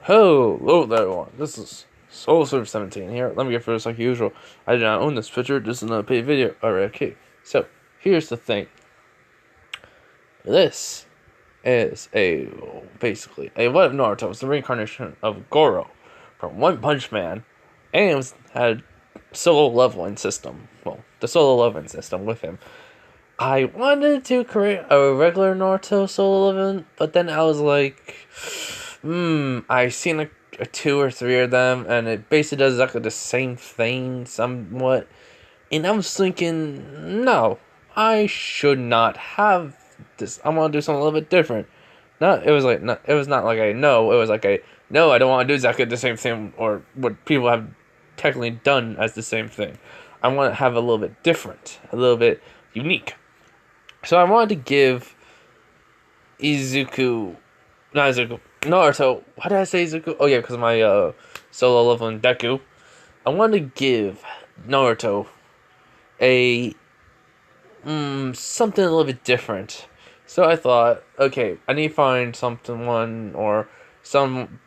Hello there, everyone. This is Soul Surfer 17 here. Let me get first, like usual. I did not own this picture. This is another paid video. Alright, okay. So, here's the thing. This is basically a what if Naruto was the reincarnation of Garou from One Punch Man and had solo leveling system. Well, the solo leveling system with him. I wanted to create a regular Naruto solo leveling, but then I was like, I've seen a two or three of them, and it basically does exactly the same thing somewhat. And I was thinking, no, I should not have this. I want to do something a little bit different. It was not like a no. It was like a no. I don't want to do exactly the same thing or what people have technically done as the same thing. I want to have a little bit different, a little bit unique. So I wanted to give Naruto. Why did I say Izuku? Oh yeah, because my solo leveling Deku. I wanted to give Naruto a something a little bit different. So I thought, okay, I need to find someone or some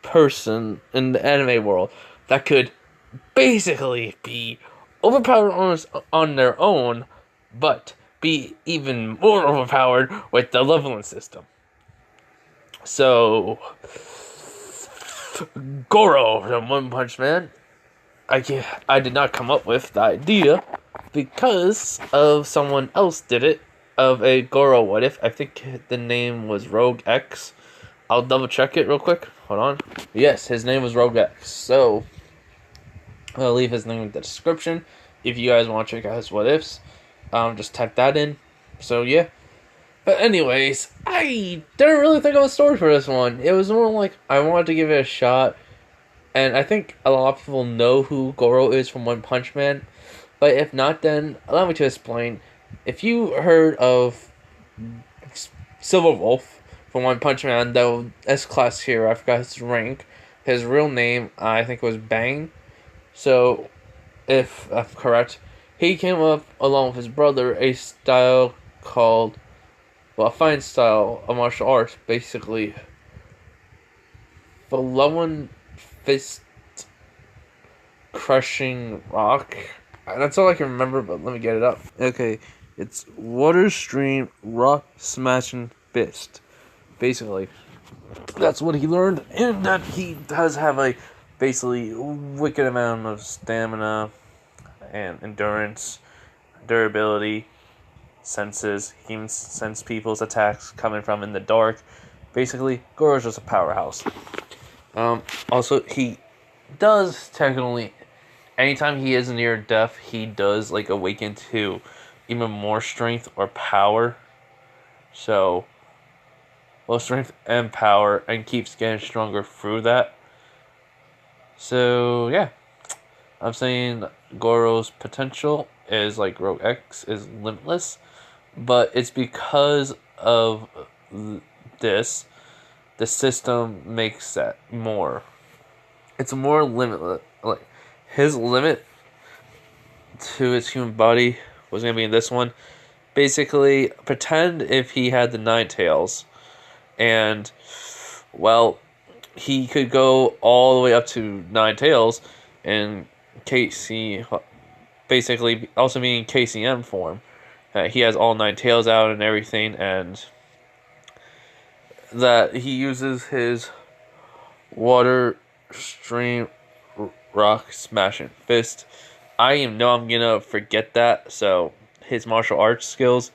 person in the anime world that could basically be overpowered on their own, but be even more overpowered with the leveling system. So, Garou from One Punch Man. I did not come up with the idea because of someone else did it of a Garou what if. I think the name was Rouge X. I'll double check it real quick. Hold on. Yes, his name was Rouge X. So I'll leave his name in the description if you guys want to check out his what ifs. Just type that in. So yeah. But anyways, I didn't really think of a story for this one. It was more like I wanted to give it a shot. And I think a lot of people know who Garou is from One Punch Man. But if not, then allow me to explain. If you heard of Silver Wolf from One Punch Man, the S-class hero, I forgot his rank. His real name, I think, was Bang. So, if I'm correct, he came up along with his brother a style called, a fine style of martial arts, basically. The Lone Fist Crushing Rock. That's all I can remember, but let me get it up. Okay, it's Water Stream Rock Smashing Fist. Basically, that's what he learned, and that he does have a basically wicked amount of stamina and endurance, durability, senses. He can sense people's attacks coming from in the dark. Basically, Garou's just a powerhouse. Also, he does technically, anytime he is near death, he does like awaken to even more strength or power. So, well, strength and power, and keeps getting stronger through that. So yeah, I'm saying Garou's potential is like Rouge X is limitless, but it's because of this. The system makes that more. It's more limitless. Like his limit to his human body was gonna be in this one. Basically, pretend if he had the 9 tails, and well, he could go all the way up to 9 tails, and KC basically also being KCM form. He has all 9 tails out and everything, and that he uses his Water Stream Rock Smashing Fist. I know I'm gonna forget that, so his martial arts skills,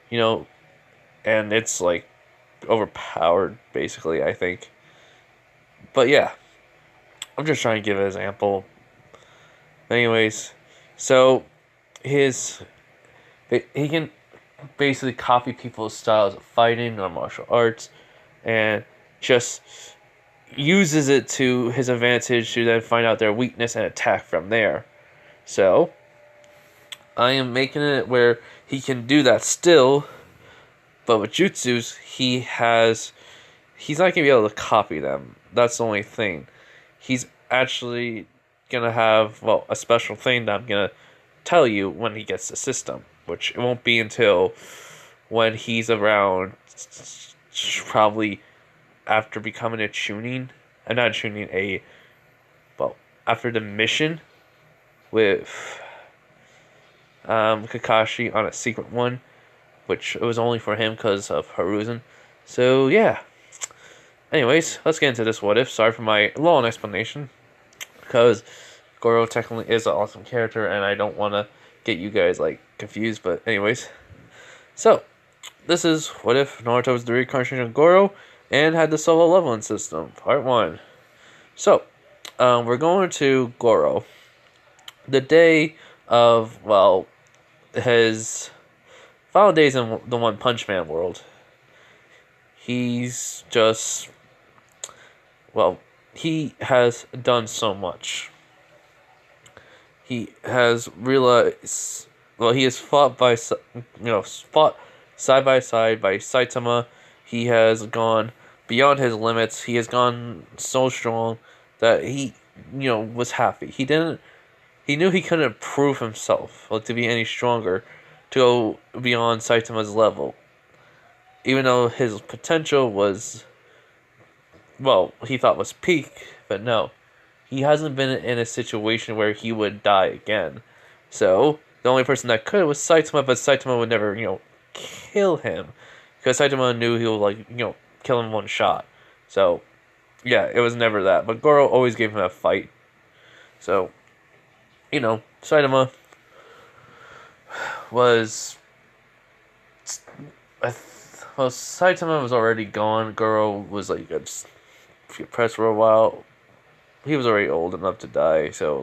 and it's like overpowered basically, I think. But yeah, I'm just trying to give an example. Anyways, so he can basically copy people's styles of fighting or martial arts, and just uses it to his advantage to then find out their weakness and attack from there. So, I am making it where he can do that still, but with jutsus, he's not going to be able to copy them. That's the only thing. He's actually going to have, a special thing that I'm going to tell you when he gets the system, which it won't be until when he's around, probably after becoming a Chunin, not Chunin, well, after the mission with Kakashi on a secret one, which it was only for him because of Hiruzen. So yeah. Anyways, let's get into this what if. Sorry for my long explanation, because Goro technically is an awesome character, and I don't want to get you guys like confused. But anyways, so this is what if Naruto was the reincarnation of Goro and had the solo leveling system, part 1. So, we're going to Goro. The day of, well, his final days in the One Punch Man world. He's just, well, he has done so much. He has realized, well, he has fought fought side by Saitama. He has gone beyond his limits. He has gone so strong that he, was happy. He knew he couldn't prove himself, to be any stronger, to go beyond Saitama's level. Even though his potential was, well, he thought was peak, but no. He hasn't been in a situation where he would die again. So, the only person that could was Saitama, but Saitama would never, kill him. Because Saitama knew he would, kill him one shot. So, yeah, it was never that. But Goro always gave him a fight. So, Saitama was... Well, Saitama was already gone. Goro was, just depressed for a while. He was already old enough to die, so,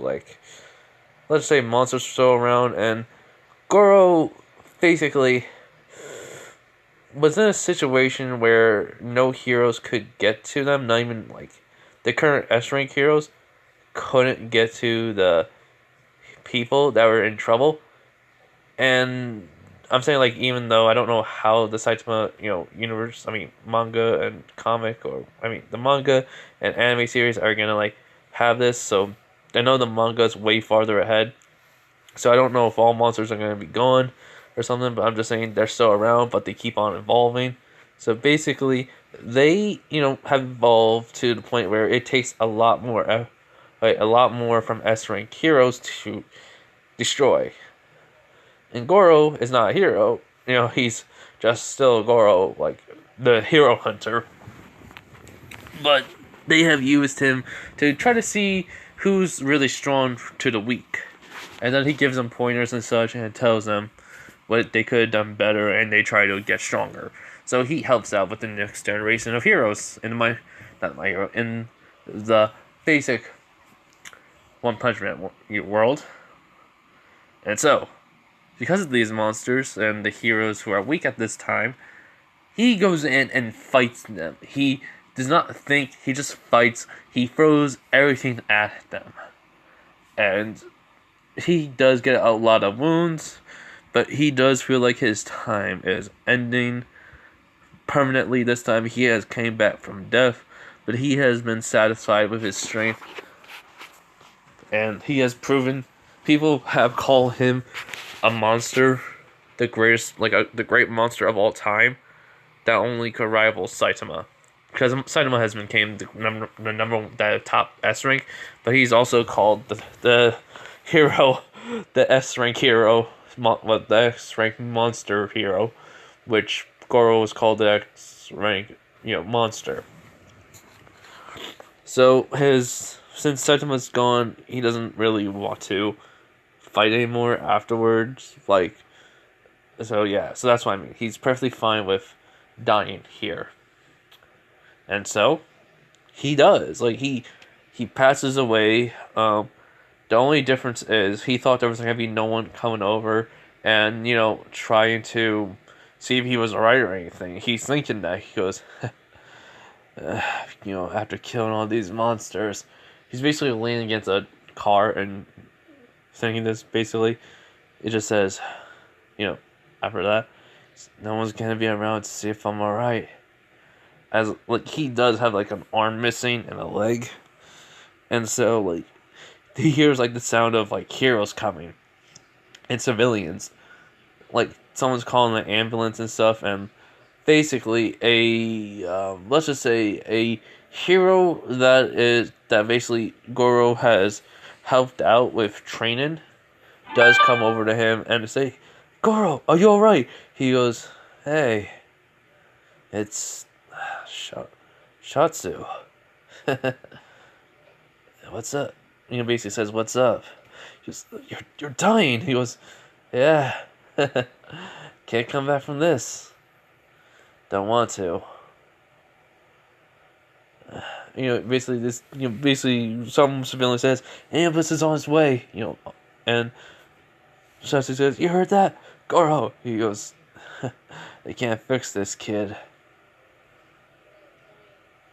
let's say monsters were still around, and Goro basically was in a situation where no heroes could get to them, not even, the current S-rank heroes couldn't get to the people that were in trouble, and I'm saying, even though I don't know how the Saitama, universe, manga and comic, the manga and anime series are gonna, have this, so I know the manga is way farther ahead, so I don't know if all monsters are gonna be gone or something, but I'm just saying they're still around, but they keep on evolving. So basically, they, have evolved to the point where it takes a lot more from S-rank heroes to destroy. And Goro is not a hero. He's just still Goro, the hero hunter. But they have used him to try to see who's really strong to the weak. And then he gives them pointers and such and tells them what they could have done better, and they try to get stronger. So he helps out with the next generation of heroes in in the basic One Punch Man world. And so, because of these monsters and the heroes who are weak at this time, he goes in and fights them. He does not think, he just fights. He throws everything at them. And he does get a lot of wounds, but he does feel like his time is ending permanently. This time he has came back from death, but he has been satisfied with his strength. And he has proven, people have called him a monster, the greatest, the great monster of all time, that only could rival Saitama. Because Saitama has become the top S rank, but he's also called the hero, the S rank hero, the S rank monster hero, which Goro is called the X rank, monster. So since Saitama's gone, he doesn't really want to fight anymore afterwards. So that's what I mean. He's perfectly fine with dying here. And so he does. He passes away. The only difference is he thought there was gonna be no one coming over and, trying to see if he was alright or anything. He's thinking that. He goes, after killing all these monsters, he's basically leaning against a car and thinking this. Basically, it just says, after that, no one's gonna be around to see if I'm alright. As he does have an arm missing and a leg, and so he hears the sound of heroes coming and civilians, someone's calling the ambulance and stuff, and basically let's just say a hero that basically Goro has helped out with training does come over to him and say, "Goro, are you all right?" He goes, "Hey, it's Shatsu. What's up?" Basically says, "What's up?" Just you're dying. He goes, "Yeah, can't come back from this. Don't want to." Basically this, basically some civilian says, "Ambulance is on its way." And Shatsu says, "You heard that, Goro?" He goes, "They can't fix this, kid."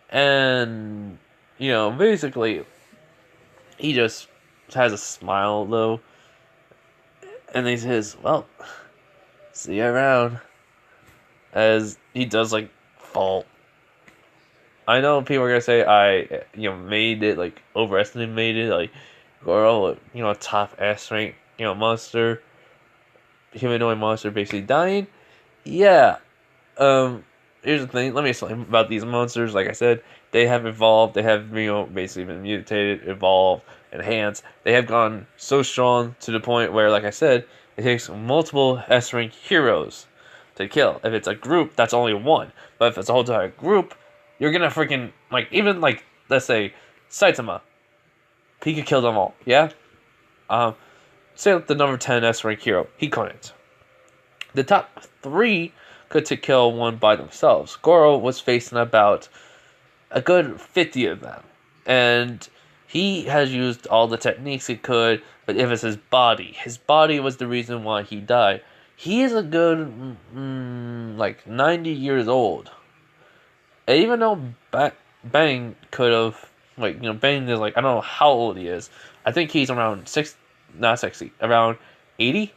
And basically, he just has a smile though, and he says, "Well, see you around." As he does fall. I know people are gonna say I made it overestimated Goro, top S rank monster, humanoid monster basically dying. Yeah. Here's the thing. Let me explain about these monsters. Like I said, they have evolved. They have basically been mutated, evolved, enhanced. They have gone so strong to the point where, like I said, it takes multiple S rank heroes to kill. If it's a group, that's only one. But if it's a whole entire group, you're gonna freaking even let's say Saitama, he could kill them all. Yeah. Say the number 10 S rank hero, he couldn't. The top three could to kill one by themselves. Goro was facing about a good 50 of them, and he has used all the techniques he could. But if it's his body was the reason why he died. He is a good 90 years old. And even though Bang could have Bang is I don't know how old he is. I think he's around not 60, around 80.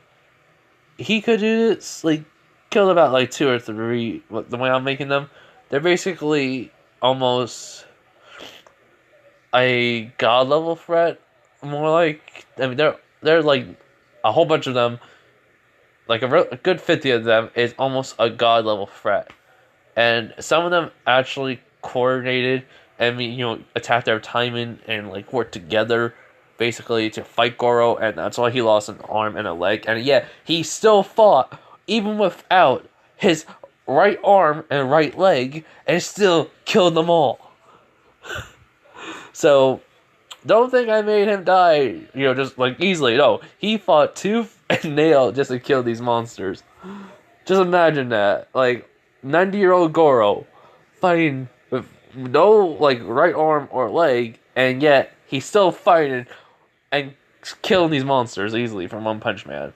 He could do this kill about 2 or 3. The way I'm making them, they're basically almost a god level threat. More they're a whole bunch of them. A good 50 of them is almost a god level threat, and some of them actually coordinated and attacked their timing and worked together basically to fight Goro, and that's why he lost an arm and a leg. And yeah, he still fought even without his right arm and right leg, and still killed them all. So don't think I made him die, just easily. No, he fought tooth and nail just to kill these monsters. Just imagine that, 90-year-old Goro fighting with no right arm or leg, and yet he's still fighting and killing these monsters easily from One Punch Man.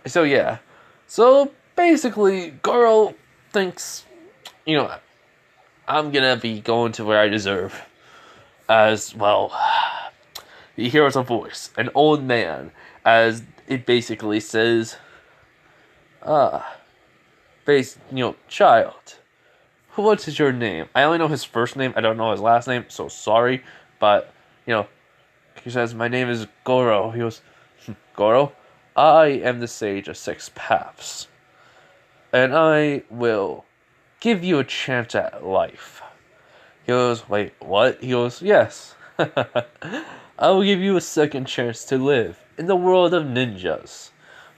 So yeah, so basically Goro thinks, I'm gonna be going to where I deserve. As well, he hears a voice, an old man, as it basically says, child, what is your name? I only know his first name, I don't know his last name, so sorry, but, he says, my name is Goro. He goes, Goro, I am the sage of 6 paths, and I will give you a chance at life. He goes, wait, what? He goes, yes. I will give you a second chance to live in the world of ninjas.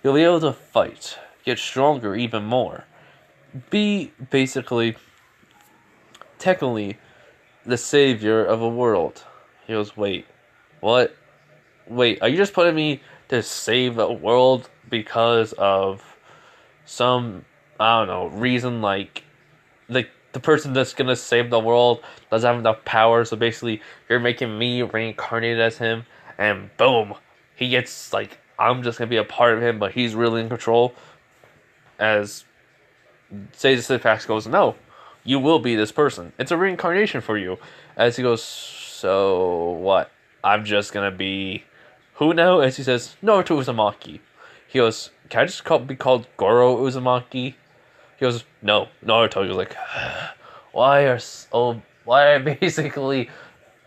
You'll be able to fight, get stronger even more. Be basically, technically, the savior of a world. He goes, wait, what? Wait, are you just putting me to save the world because of some, I don't know, reason the person that's gonna save the world doesn't have enough power, so basically you're making me reincarnated as him, and boom, he gets I'm just gonna be a part of him, but he's really in control. As Sage of Six goes, no, you will be this person. It's a reincarnation for you. As he goes, so what? I'm just gonna be who now? As he says, Naruto Uzumaki. He goes, can I just be called Goro Uzumaki? He goes, no, Naruto. He goes why are basically,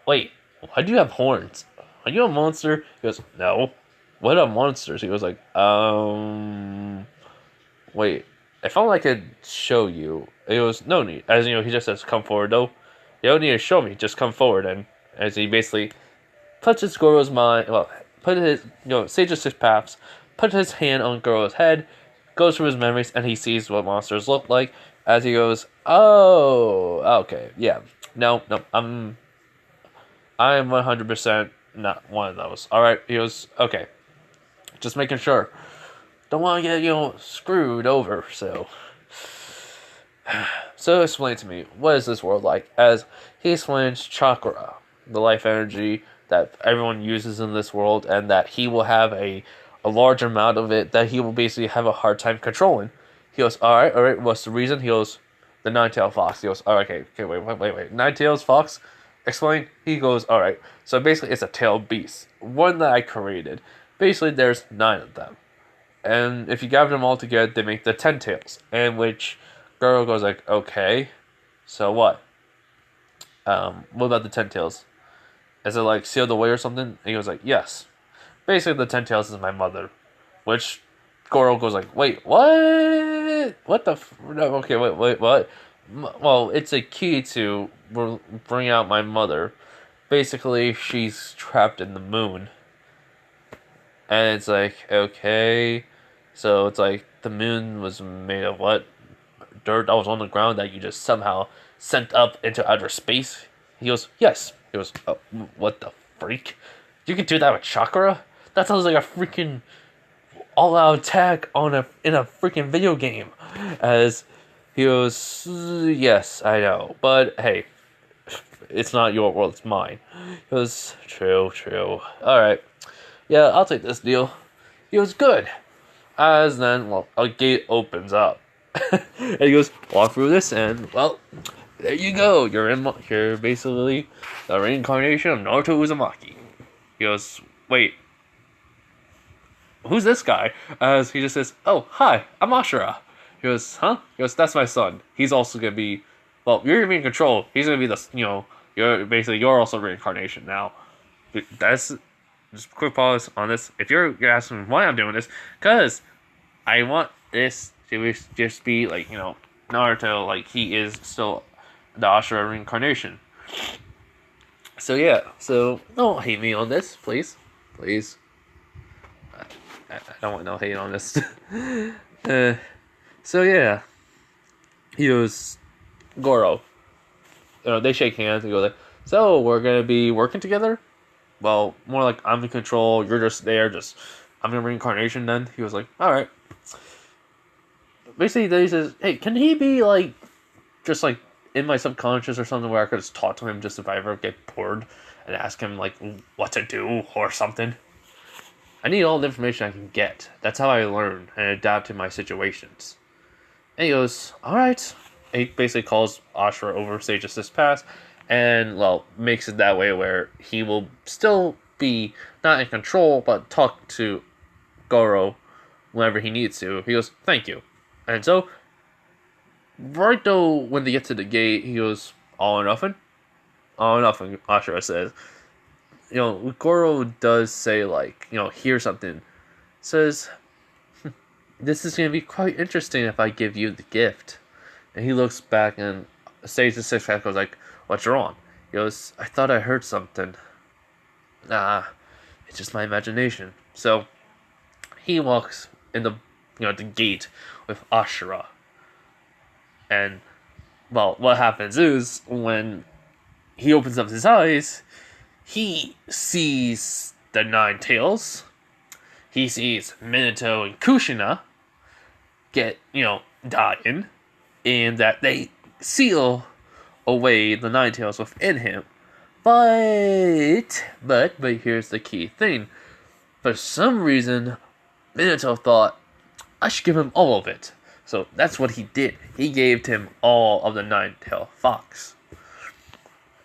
wait, why do you have horns? Are you a monster? He goes, no. What are monsters? He goes wait, if only I could show you. He goes, no need. As he just says, come forward though. You don't need to show me. Just come forward. And as he basically touches Goro's mind, well, put his, Sage of Six Paths, put his hand on Goro's head, goes through his memories, and he sees what monsters look like. As he goes, oh, okay, yeah, no, I'm 100% not one of those. All right, he goes, okay, just making sure. Don't want to get screwed over. So explain to me, what is this world like? As he explains chakra, the life energy that everyone uses in this world, and that he will have a large amount of it that he will basically have a hard time controlling. He goes, alright, what's the reason? He goes, the nine-tailed fox. He goes, alright, okay, wait. Nine-tailed fox? Explain. He goes, alright. So basically it's a tailed beast. One that I created. Basically there's 9 of them. And if you gather them all together, they make the 10 tails. And which Garou goes like, okay, so what? What about the 10 tails? Is it like sealed away or something? And he goes like, yes. Basically, the 10 tails is my mother. Which Garou goes like, wait, what? What the? No, okay, wait, what? Well, it's a key to bring out my mother. Basically, she's trapped in the moon. And it's like, okay. So it's like the moon was made of what? Dirt that was on the ground that you just somehow sent up into outer space? He goes, yes. He goes, oh, what the freak? You can do that with chakra? That sounds like a freaking all-out attack in a freaking video game. As he goes, yes, I know, but hey, it's not your world, it's mine. He goes, true. Alright, yeah, I'll take this deal. He goes, good. As then, well, a gate opens up. And he goes, walk through this, and, well, there you go. You're basically the reincarnation of Naruto Uzumaki. He goes, wait, who's this guy? As he just says, oh, hi, I'm Ashura. He goes, huh? He goes, that's my son. He's also gonna be, well, you're gonna be in control. He's gonna be you're also reincarnation now. That's, just a quick pause on this. If you're asking why I'm doing this, because I want this to just be like, Naruto, like he is still the Ashura reincarnation. So yeah, don't hate me on this, please. I don't want no hate on this. So yeah, he goes, Garou. They shake hands and go like, so we're gonna be working together? Well, more like I'm in control, you're just there, I'm in reincarnation then. He was like, alright. Basically, then he says, hey, can he be like, just like, in my subconscious or something where I could just talk to him just if I ever get bored and ask him like what to do or something? I need all the information I can get. That's how I learn and adapt to my situations. And he goes, alright. He basically calls Ashura over Sage of Six Paths and, well, makes it that way where he will still be not in control, but talk to Garou whenever he needs to. He goes, thank you. And so, right though, when they get to the gate, he goes, all or nothing? All or nothing, Ashura says. Garou does say, like, here's something. Says, this is going to be quite interesting if I give you the gift. And he looks back and Sage the Six Paths goes like, what's wrong? He goes, I thought I heard something. Nah, it's just my imagination. So, he walks in the gate with Ashura. And, well, what happens is, when he opens up his eyes, he sees the 9 tails. He sees Minato and Kushina get, dying. And that they seal away the 9 tails within him. But here's the key thing. For some reason, Minato thought, I should give him all of it. So that's what he did. He gave him all of the 9-tailed fox.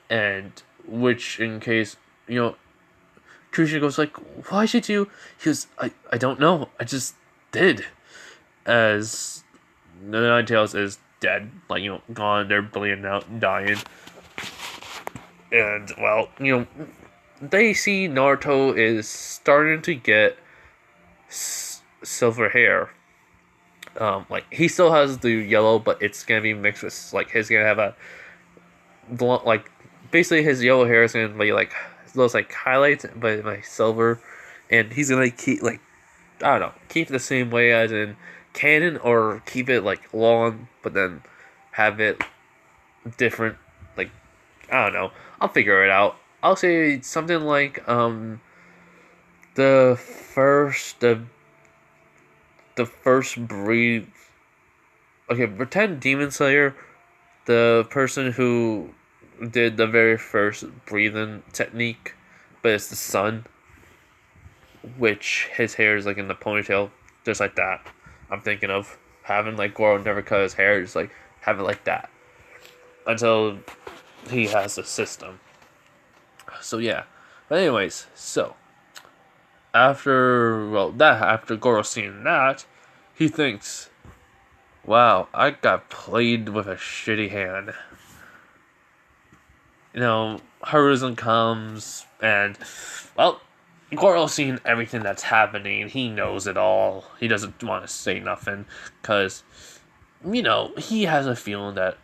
And, which in case, Kushina goes like, why should you? He goes, I don't know. I just did. As the 9 tails is dead. Like, gone. They're bleeding out, dying. And, well, they see Naruto is starting to get silver hair. Like, he still has the yellow, but it's gonna be mixed with, like, he's gonna have a like basically his yellow hair is gonna be like those like highlights, but like silver, and he's gonna keep like I don't know, keep it the same way as in canon, or keep it like long, but then have it different. Like I don't know, I'll figure it out. I'll say something like the first the first breed. Okay, pretend Demon Slayer, the person who did the very first breathing technique, but it's the sun, which his hair is like in the ponytail, just like that. I'm thinking of having like Goro never cut his hair, just like have it like that until he has a system. So yeah, but anyways, so after Goro seeing that, he thinks, "Wow, I got played with a shitty hand." Hiruzen comes and, well, Goro's seen everything that's happening. He knows it all. He doesn't want to say nothing because, he has a feeling that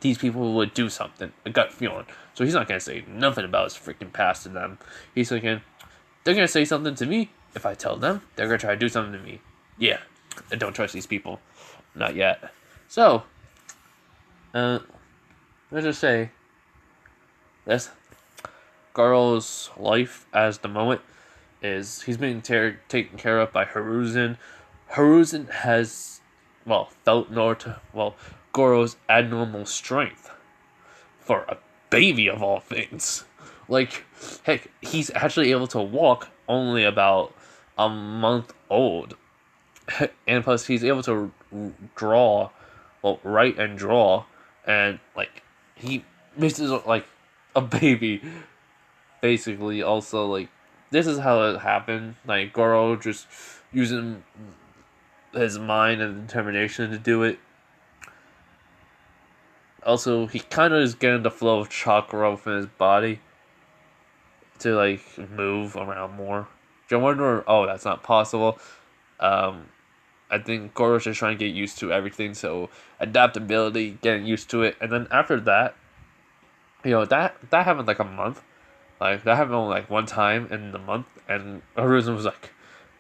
these people would do something, a gut feeling. So he's not gonna say nothing about his freaking past to them. He's thinking they're gonna say something to me. If I tell them, they're gonna try to do something to me. Yeah, I don't trust these people, not yet. So, let's just say this: Garo's life as the moment is he's being taken care of by Hiruzen. Hiruzen has, felt Goro's abnormal strength for a baby of all things. Like, heck, he's actually able to walk only about a month old. And plus, he's able to draw, write and draw, and, like, he makes it look like a baby, basically. Also, like, this is how it happened. Like, Goro just using his mind and determination to do it. Also, he kind of is getting the flow of chakra from his body to, like, move around more. Do you wonder, that's not possible. I think Goro's just trying to get used to everything, so adaptability, getting used to it, and then after that, that happened like a month. Like, that happened only like one time in the month, and Hiruzen was like,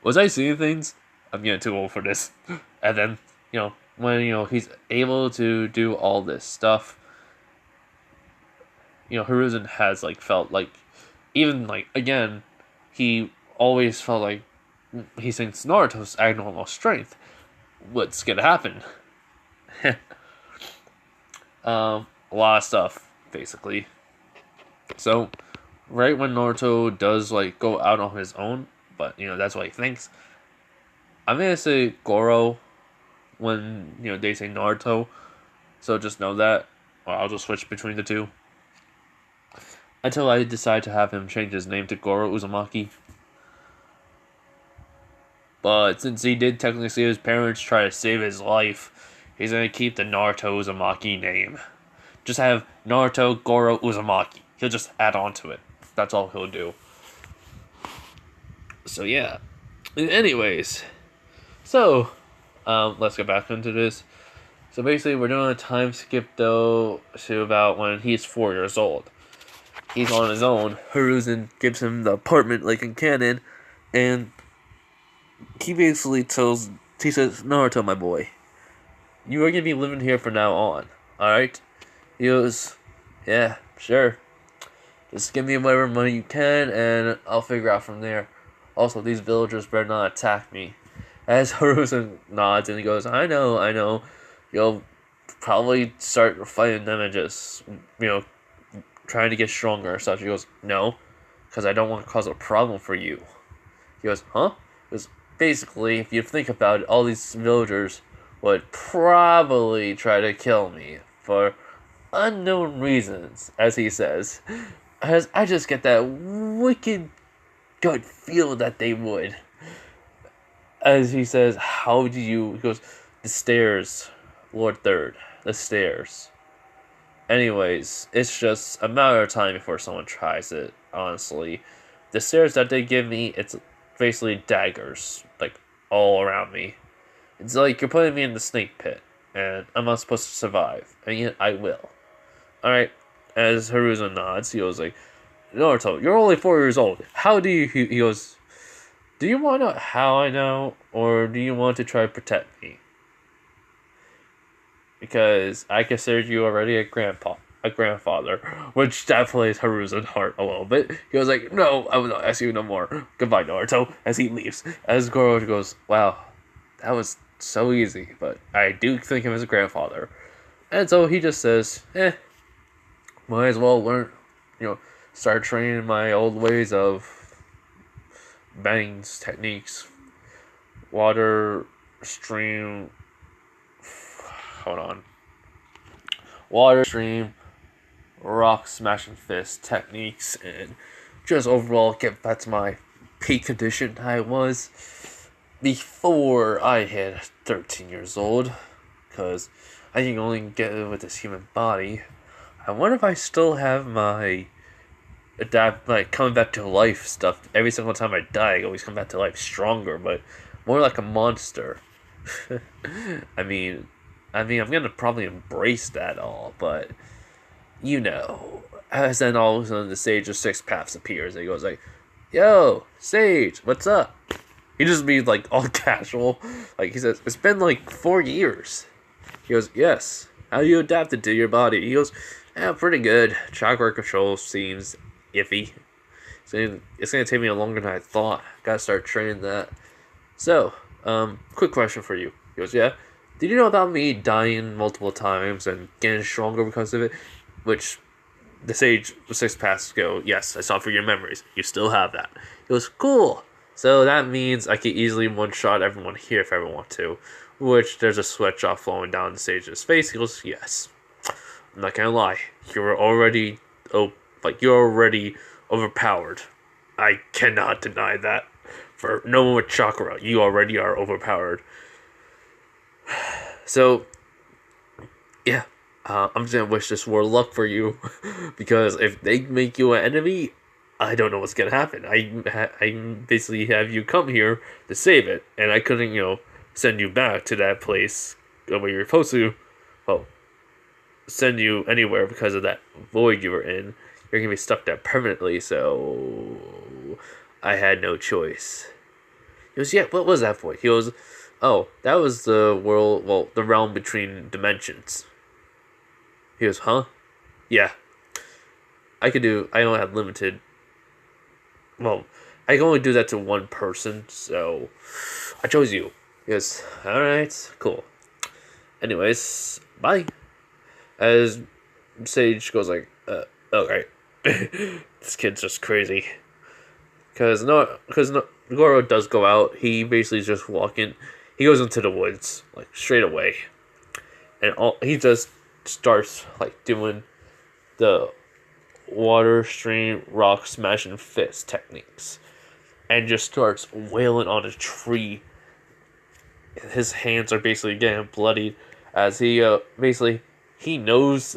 was I seeing things? I'm getting too old for this. And then, when, he's able to do all this stuff, Hiruzen has, like, felt like, even, like, again, he always felt like he thinks Naruto's abnormal strength. What's gonna happen? A lot of stuff, basically. So, right when Naruto does, like, go out on his own, but, that's what he thinks, I'm gonna say Goro when, they say Naruto, so just know that, or I'll just switch between the two. Until I decide to have him change his name to Goro Uzumaki. But since he did technically see his parents try to save his life, he's gonna keep the Naruto Uzumaki name. Just have Naruto Goro Uzumaki. He'll just add on to it. That's all he'll do. So yeah. Anyways, so let's get back into this. So basically, we're doing a time skip though to about when he's 4 years old. He's on his own. Hiruzen gives him the apartment like in canon, and he basically he says, Naruto, my boy, you are going to be living here from now on, alright? He goes, yeah, sure. Just give me whatever money you can, and I'll figure out from there. Also, these villagers better not attack me. As Hiruzen nods, and he goes, I know. You'll probably start fighting them and just, trying to get stronger or such. He goes, no, because I don't want to cause a problem for you. He goes, huh? Because basically, if you think about it, all these villagers would probably try to kill me for unknown reasons, as he says. As I just get that wicked gut feel that they would. As he says, he goes, the stairs, Lord Third, the stairs. Anyways, it's just a matter of time before someone tries it, honestly. The stairs that they give me, it's basically daggers, like, all around me. It's like you're putting me in the snake pit, and I'm not supposed to survive, and yet I will. Alright. As Haruzo nods, he goes like, Naruto, you're only 4 years old. How do you... He goes, do you want to know how I know, or do you want to try to protect me? Because I considered you already a grandfather, which that plays Haruzo's heart a little bit. He goes like, no, I will not ask you no more. Goodbye, Naruto, as he leaves. As Garou goes, wow, that was so easy, but I do think him as a grandfather. And so he just says, might as well learn, start training my old ways of bangs, techniques, water, stream, hold on, water, stream, rock, smashing fist techniques, and just overall get back to my peak condition I was before I hit 13 years old, because I can only get it with this human body. I wonder if I still have my coming back to life stuff. Every single time I die, I always come back to life stronger, but more like a monster. I mean, I'm gonna probably embrace that all, but as then all of a sudden the Sage of Six Paths appears, and he goes like, "Yo, Sage, what's up?" He just be like all casual, like he says, "It's been like 4 years." He goes, "Yes. How you adapted to your body?" He goes, "Yeah, pretty good. Chakra control seems iffy. It's gonna take me longer than I thought. Gotta start training that." So, quick question for you. He goes, "Yeah. Did you know about me dying multiple times and getting stronger because of it?" Which the Sage Six Paths go, "Yes, I saw through your memories. You still have that." He goes, "Cool. So that means I could easily one-shot everyone here if I want to." Which there's a sweat drop flowing down the Sage's face. He goes, "Yes. I'm not gonna lie. You're already overpowered. I cannot deny that. For no one with chakra, you already are overpowered. So, yeah, I'm just gonna wish this world luck for you, because if they make you an enemy, I don't know what's gonna happen. I basically have you come here to save it, and I couldn't, send you back to that place where you're supposed to, send you anywhere because of that void you were in. You're gonna be stuck there permanently, so I had no choice." He goes, "Yeah, what was that void?" He goes, "Oh, that was the world, the realm between dimensions." He goes, "Huh? Yeah. I only have limited, I can only do that to one person, so I chose you." He goes, "Alright, cool. Anyways, bye." As Sage goes like, okay. This kid's just crazy. Because Goro does go out. He basically is just walking. He goes into the woods, like, straight away. And he just starts, like, doing the water, stream, rock, smashing fist techniques. And just starts wailing on a tree. His hands are basically getting bloodied as he knows.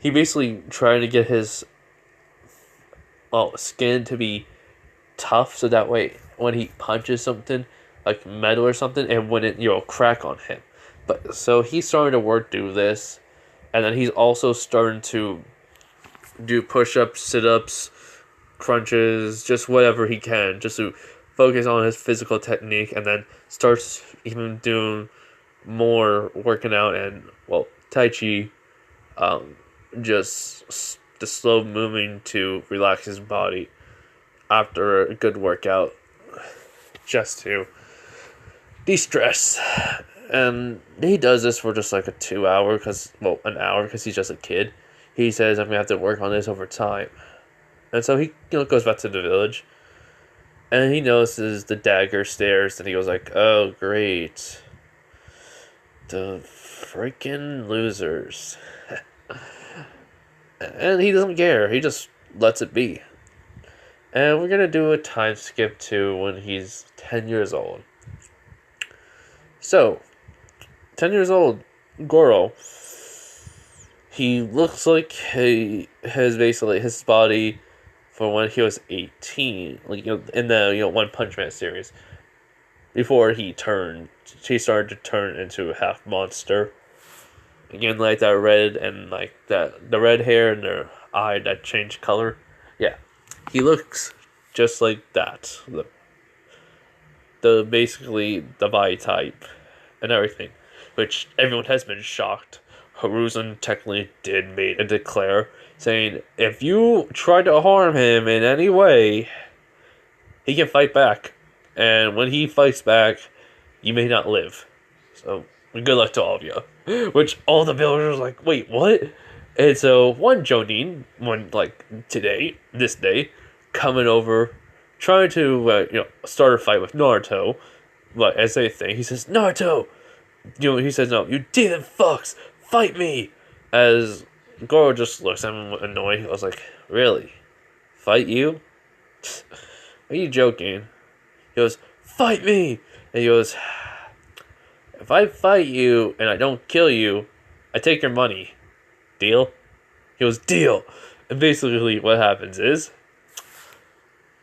He basically trying to get his skin to be tough, so that way when he punches something like metal or something, it wouldn't crack on him. But so he's starting to do this, and then he's also starting to do push-ups, sit-ups, crunches, just whatever he can, just to focus on his physical technique, and then starts even doing more working out and Tai Chi, just the slow moving to relax his body after a good workout, just to de-stress. And he does this for just like an hour because he's just a kid. He says, "I'm gonna have to work on this over time." And so he goes back to the village, and he notices the dagger stairs, and he goes like, "Oh great, the freaking losers." And he doesn't care. He just lets it be. And we're going to do a time skip to when he's 10 years old. So, 10 years old, Goro, he looks like he has basically his body for when he was 18. In the One Punch Man series. Before he started to turn into a half monster. Again, like that red and like that the red hair and their eye that changed color. Yeah, he looks just like that. The basically the body type and everything, which everyone has been shocked. Hiruzen technically did make a declare saying if you try to harm him in any way, he can fight back, and when he fights back, you may not live. So good luck to all of you. Which all the villagers were like, wait, what? And so one Jonin, this day, coming over, trying to start a fight with Naruto, but as they think, he says, Naruto, he says, no, you demon fucks, fight me. As Goro just looks at him annoyed, I was like, really, fight you? Are you joking? He goes, fight me, and he goes, if I fight you and I don't kill you, I take your money. Deal? He goes, deal. And basically what happens is,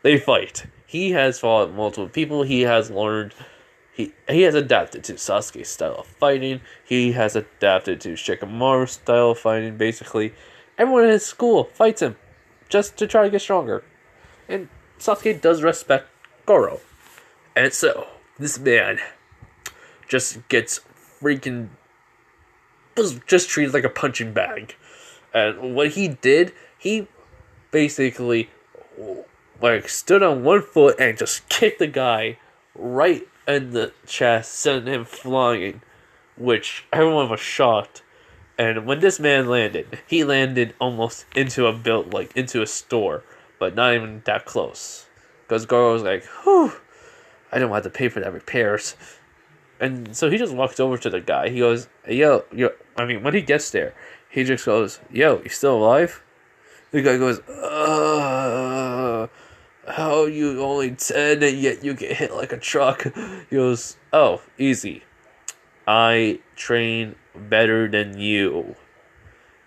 they fight. He has fought multiple people. He has learned, he has adapted to Sasuke's style of fighting. He has adapted to Shikamaru's style of fighting, basically. Everyone in his school fights him, just to try to get stronger. And Sasuke does respect Goro. And so, this man just gets freaking, was just treated like a punching bag. And what he did, he basically stood on one foot and just kicked the guy right in the chest, sending him flying, which everyone was shocked. And when this man landed, he landed almost into into a store, but not even that close. Because Goro was like, whew, I don't have to pay for that repairs. And so he just walks over to the guy. He goes, yo, when he gets there, he just goes, yo, you still alive? The guy goes, how are you only 10 and yet you get hit like a truck? He goes, oh, easy. I train better than you.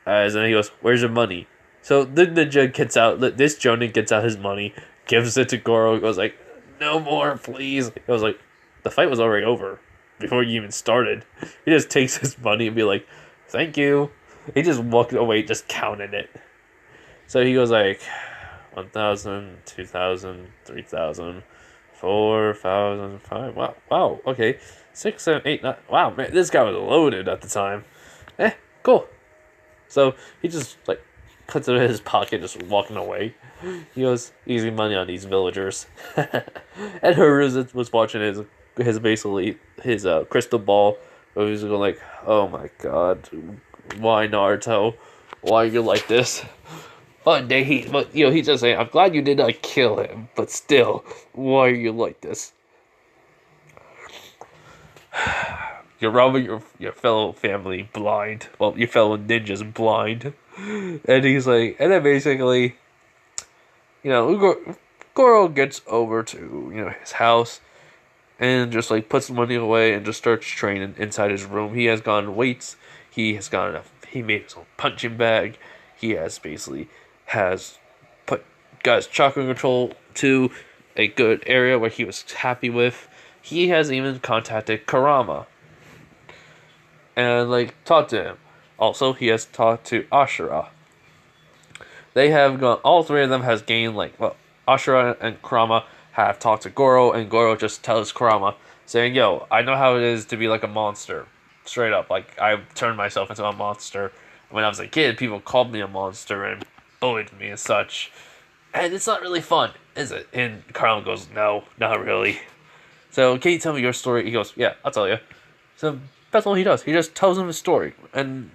And then he goes, where's your money? So the ninja gets out, this Jonin gets out his money, gives it to Goro, goes like, no more, please. He was like, the fight was already over before you even started. He just takes his money and be like, thank you. He just walked away just counting it. So he goes like, 1,000, 2,000, 3,000, 4,000, 5. Wow, okay. 6, 7, 8, 9. Wow, man, this guy was loaded at the time. Cool. So he just puts it in his pocket, just walking away. He goes, easy money on these villagers. And Hiruzen was watching his crystal ball. Where he was going like, oh my god, why Naruto? Why are you like this? But he's just saying, I'm glad you did not kill him, but still, why are you like this? You're robbing your fellow family blind. Well, your fellow ninjas blind. And he's like, and then basically, Goro gets over to, his house and just puts the money away and just starts training inside his room. He has gone weights. He made his own punching bag. He got his chakra control to a good area where he was happy with. He has even contacted Kurama and talked to him. Also, he has talked to Ashura. They have gone. All three of them has gained Ashura and Kurama have talked to Goro, and Goro just tells Kurama, saying, "Yo, I know how it is to be like a monster. Straight up, I turned myself into a monster when I was a kid. People called me a monster and bullied me and such, and it's not really fun, is it?" And Kurama goes, "No, not really." So, can you tell me your story? He goes, "Yeah, I'll tell you." So that's all he does. He just tells him his story, and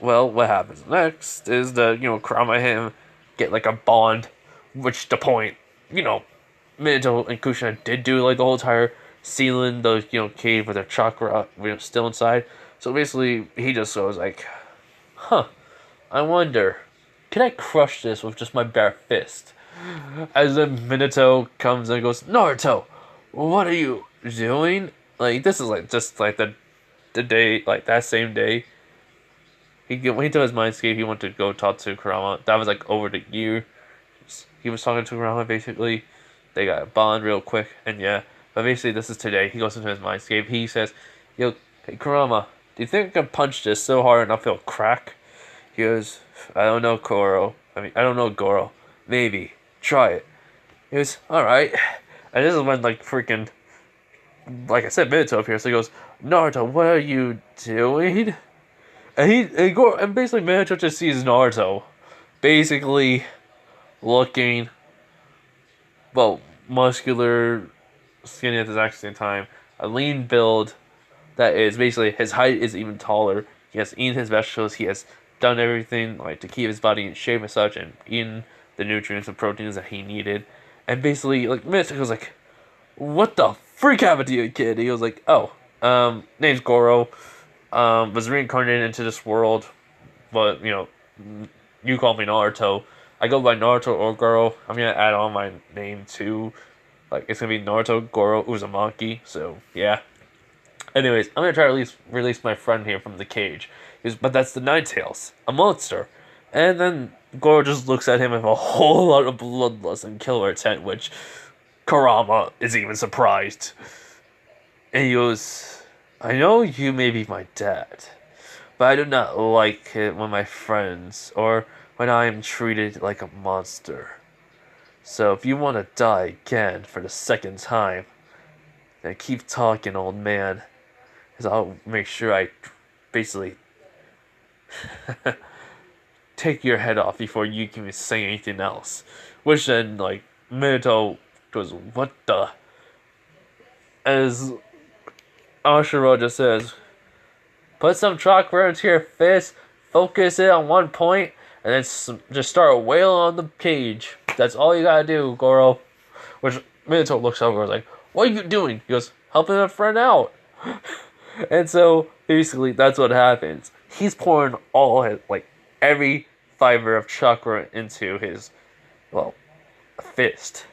well, what happens next is that Kurama and him get a bond, which the point, Minato and Kushina did do the whole entire sealing the cave with their chakra still inside. So basically, he just goes I wonder, can I crush this with just my bare fist? As then Minato comes and goes, Naruto, what are you doing? This is the day, that same day. When he took his mindscape, he wanted to go talk to Kurama. That was over the year. He was talking to Kurama, basically. They got a bond real quick, and yeah. But basically, this is today. He goes into his mindscape. He says, yo, hey Kurama, do you think I can punch this so hard and I'll feel crack? He goes, I don't know, Goro. I don't know, Goro. Maybe. Try it. He goes, alright. And this is when, like, freaking, like I said, Minato appears. So he goes, Naruto, what are you doing? And basically Minato just sees Naruto basically looking, well, muscular, skinny at the exact same time. A lean build that is basically, his height is even taller. He has eaten his vegetables. He has done everything like to keep his body in shape and such, and eaten the nutrients and proteins that he needed. And basically, like, Minato was like, what the freak happened to you, kid? He was like, oh, name's Goro. Was reincarnated into this world, but, you know, you call me Naruto. I go by Naruto or Goro. I'm gonna add on my name too. Like, it's gonna be Naruto Goro Uzumaki, so, yeah. Anyways, I'm gonna try to release my friend here from the cage. But that's the Ninetales, a monster. And then Goro just looks at him with a whole lot of bloodlust and killer intent, which Kurama is even surprised. And he goes, I know you may be my dad, but I do not like it when my friends, or when I am treated like a monster. So if you want to die again for the second time, then keep talking, old man. Because I'll make sure I basically take your head off before you can say anything else. Which then, like, Minato goes, what the? As Ashura just says, put some chakra into your fist, focus it on one point, and then just start wailing on the cage. That's all you gotta do, Goro. Which Minato looks over and is like, what are you doing? He goes, helping a friend out. And so, basically, that's what happens. He's pouring all his, like, every fiber of chakra into his, well, fist.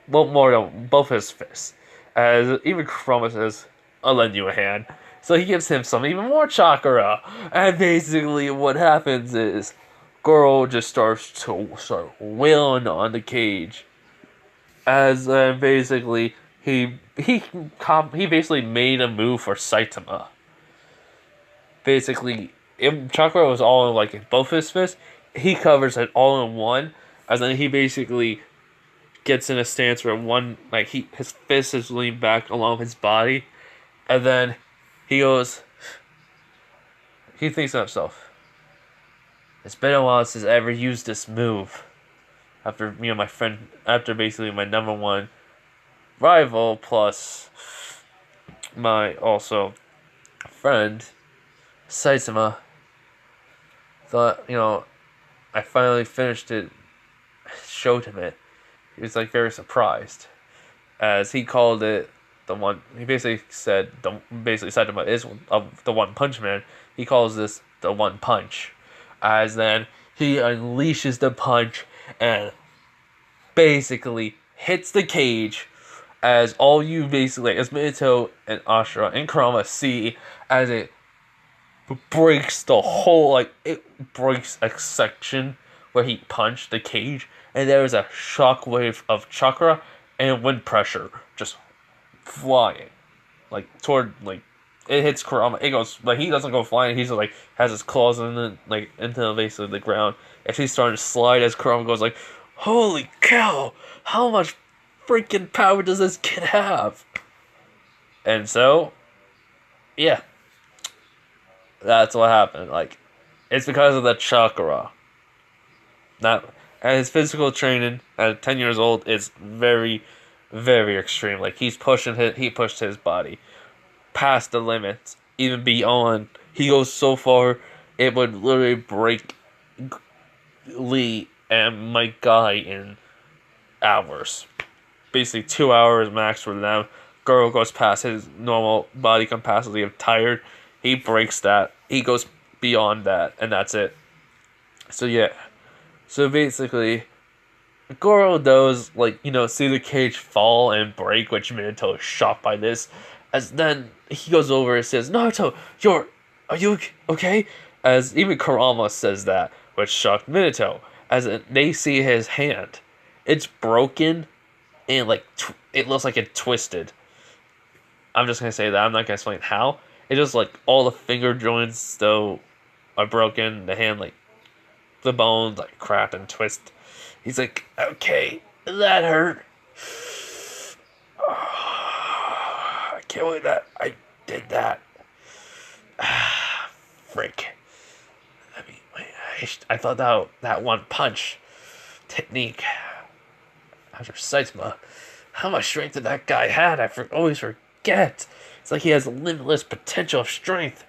Well, more than both his fists. As even Kurama says, I'll lend you a hand. So he gives him some even more chakra. And basically what happens is Goro just starts to wailing on the cage. As basically he basically made a move for Saitama. Basically, if chakra was all in, like, in both his fists, he covers it all in one. And then he basically gets in a stance where his fist is leaned back along his body, and then he thinks to himself, it's been a while since I ever used this move. After basically my number one rival plus my also friend, Saitama, thought, I finally finished it, showed him it. He was, like, very surprised, as he called it the one. He basically said Saitama is the One Punch Man. He calls this the One Punch, as then he unleashes the punch and basically hits the cage. As all you basically, as Minato and Ashura and Kurama see, as it breaks the whole, it breaks a section where he punched the cage, and there is a shockwave of chakra and wind pressure just flying, toward, it hits Kurama. It goes, he doesn't go flying. He's has his claws into basically the ground. As he's starting to slide, as Kurama goes holy cow! How much freaking power does this kid have? And so, yeah, that's what happened. It's because of the chakra. And his physical training at 10 years old is very, very extreme. He pushed his body past the limits, even beyond. He goes so far, it would literally break Lee and Mike Guy in hours. Basically 2 hours max for them. Garou goes past his normal body capacity of tired. He breaks that. He goes beyond that, and that's it. So yeah. So basically, Goro does, see the cage fall and break, which Minato is shocked by this. As then he goes over and says, Naruto, are you okay? As even Kurama says that, which shocked Minato. As they see his hand. It's broken, and it looks like it twisted. I'm just going to say that. I'm not going to explain how. He just like all the finger joints though are broken. The hand like the bones like crack and twist. He's like, okay, that hurt. I can't believe that I did that. Frick. I mean, I thought that one punch technique after Saitama, how much strength did that guy had? Always forget. It's like he has limitless potential of strength.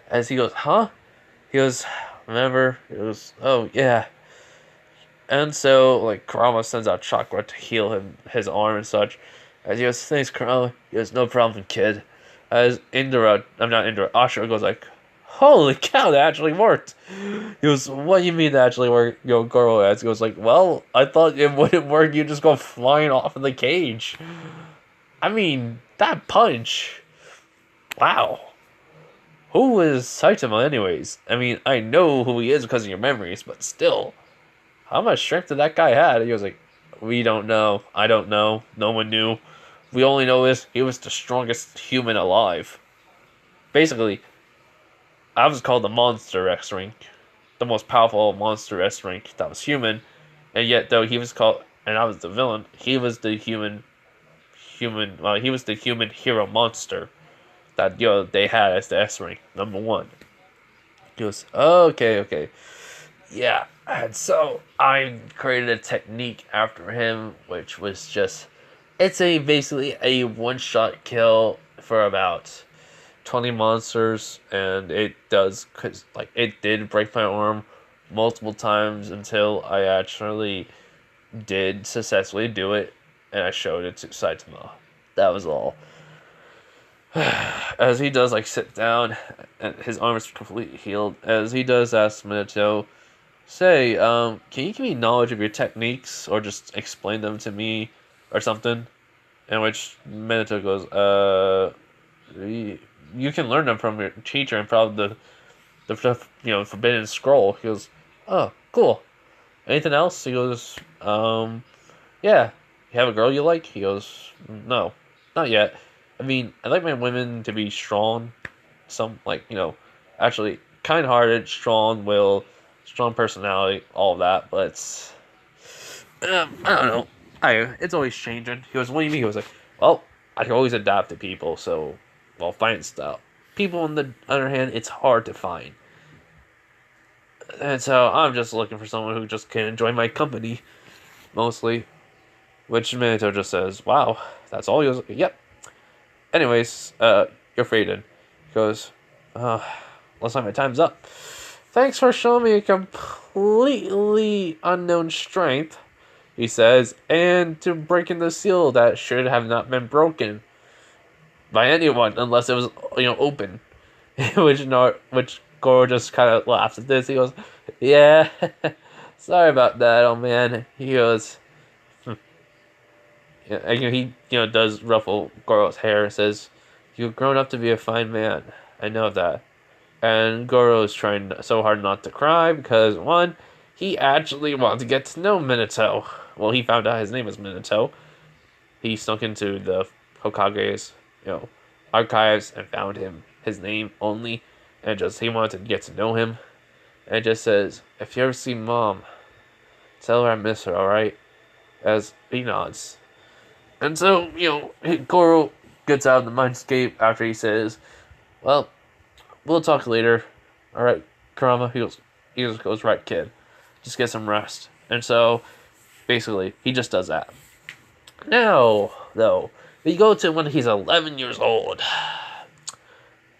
As he goes, huh? He goes, remember? He goes, oh yeah. And so, like, Kurama sends out chakra to heal his arm and such. As he goes, thanks, Kurama. He goes, no problem, kid. As Ashura goes like, holy cow, that actually worked. He goes, what do you mean that actually worked? Goro asks. He goes like, well, I thought it wouldn't work. You just go flying off of the cage. I mean, that punch. Wow. Who is Saitama anyways? I mean, I know who he is because of your memories, but still. How much strength did that guy have? He was like, we don't know. I don't know. No one knew. We only know is he was the strongest human alive. Basically, I was called the Monster X rank. The most powerful Monster S rank that was human. And yet, though he was called, and I was the villain, he was the he was the human hero monster that, they had as the S rank, number 1. He goes, okay. Yeah, and so I created a technique after him, which was just, it's basically a one-shot kill for about 20 monsters, and it does, cause like it did break my arm multiple times until I actually did successfully do it, and I showed it to Saitama. That was all. As he does like sit down, and his arm is completely healed. As he does ask Minato, say, can you give me knowledge of your techniques, or just explain them to me, or something? In which Minato goes, you can learn them from your teacher and probably the forbidden scroll. He goes, oh, cool. Anything else? He goes, yeah. You have a girl you like? He goes, no, not yet. I mean, I like my women to be strong. Actually kind-hearted, strong-willed, strong personality, all of that. But I don't know. It's always changing. He goes, what do you mean? He was like, well, I can always adapt to people, so, well, find stuff. People, on the other hand, it's hard to find. And so I'm just looking for someone who just can enjoy my company, mostly. Which Minato just says, wow, that's all? He goes, yep. Anyways, you're Freyden. He goes, looks like my time's up. Thanks for showing me a completely unknown strength, he says, and to breaking the seal that should have not been broken by anyone unless it was, open. which Goro just kind of laughs at this. He goes, yeah, sorry about that, oh man. He goes, yeah, and he does ruffle Goro's hair and says, you've grown up to be a fine man. I know that. And Goro is trying so hard not to cry because, one, he actually wanted to get to know Minato. Well, he found out his name was Minato. He snuck into the Hokage's, archives and found his name only. And he wanted to get to know him. And it just says, if you ever see Mom, tell her I miss her, alright? As he nods. And so, Goro gets out of the mindscape after he says, well, we'll talk later. Alright, Kurama. He just goes, right, kid. Just get some rest. And so, basically, he just does that. Now, though, we go to when he's 11 years old.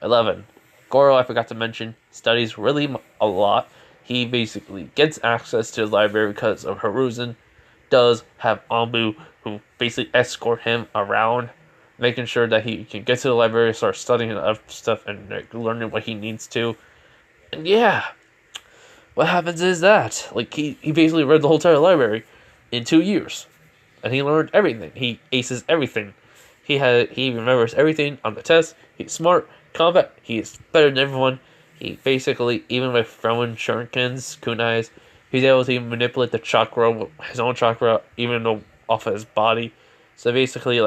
11. Goro, I forgot to mention, studies really a lot. He basically gets access to the library because of Hiruzen. Does have Anbu, who basically escort him around, making sure that he can get to the library, start studying other stuff, and learning what he needs to. And yeah, what happens is that, he basically read the whole entire library in 2 years. And he learned everything. He aces everything. He remembers everything on the test. He's smart. Combat, he's better than everyone. He basically, even with throwing shurikens, kunais, he's able to manipulate the chakra, his own chakra, even though off of his body. So basically,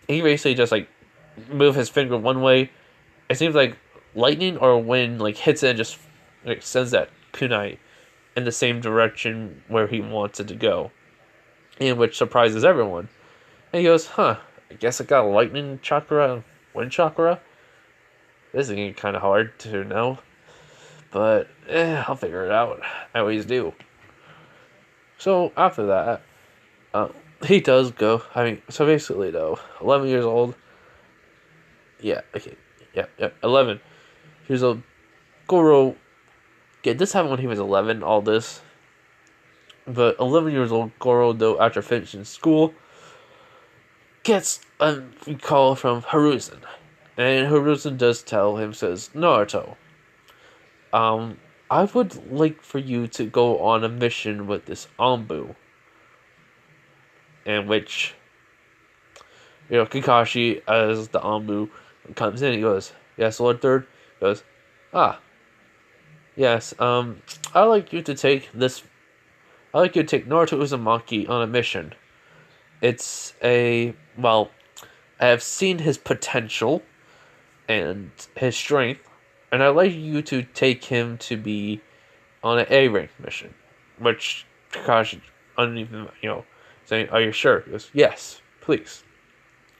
he basically just, move his finger one way, it seems like lightning or wind like hits it and just like sends that kunai in the same direction where he wants it to go, and which surprises everyone. And he goes, "Huh? I guess I got lightning chakra, and wind chakra. This is getting kind of hard to know, but I'll figure it out. I always do." So after that, he does go. I mean, so basically though, 11 years old. Yeah. Okay. Yeah. Yeah. 11 years old. Goro. Yeah, this happened when he was 11. All this. But 11 years old Goro, though, after finishing school, gets a call from Hiruzen. And Hiruzen does tell him, says, "Naruto, I would like for you to go on a mission with this Anbu." In which, Kakashi, as the Anbu, comes in, he goes, "Yes, Lord Third." He goes, "Ah, yes, I'd like you to take this, I'd like you to take Naruto Uzumaki on a mission. It's well, I have seen his potential and his strength, and I'd like you to take him to be on an A-rank mission." Which Kakashi, uneven, saying, "Are you sure?" He goes, "Yes, please."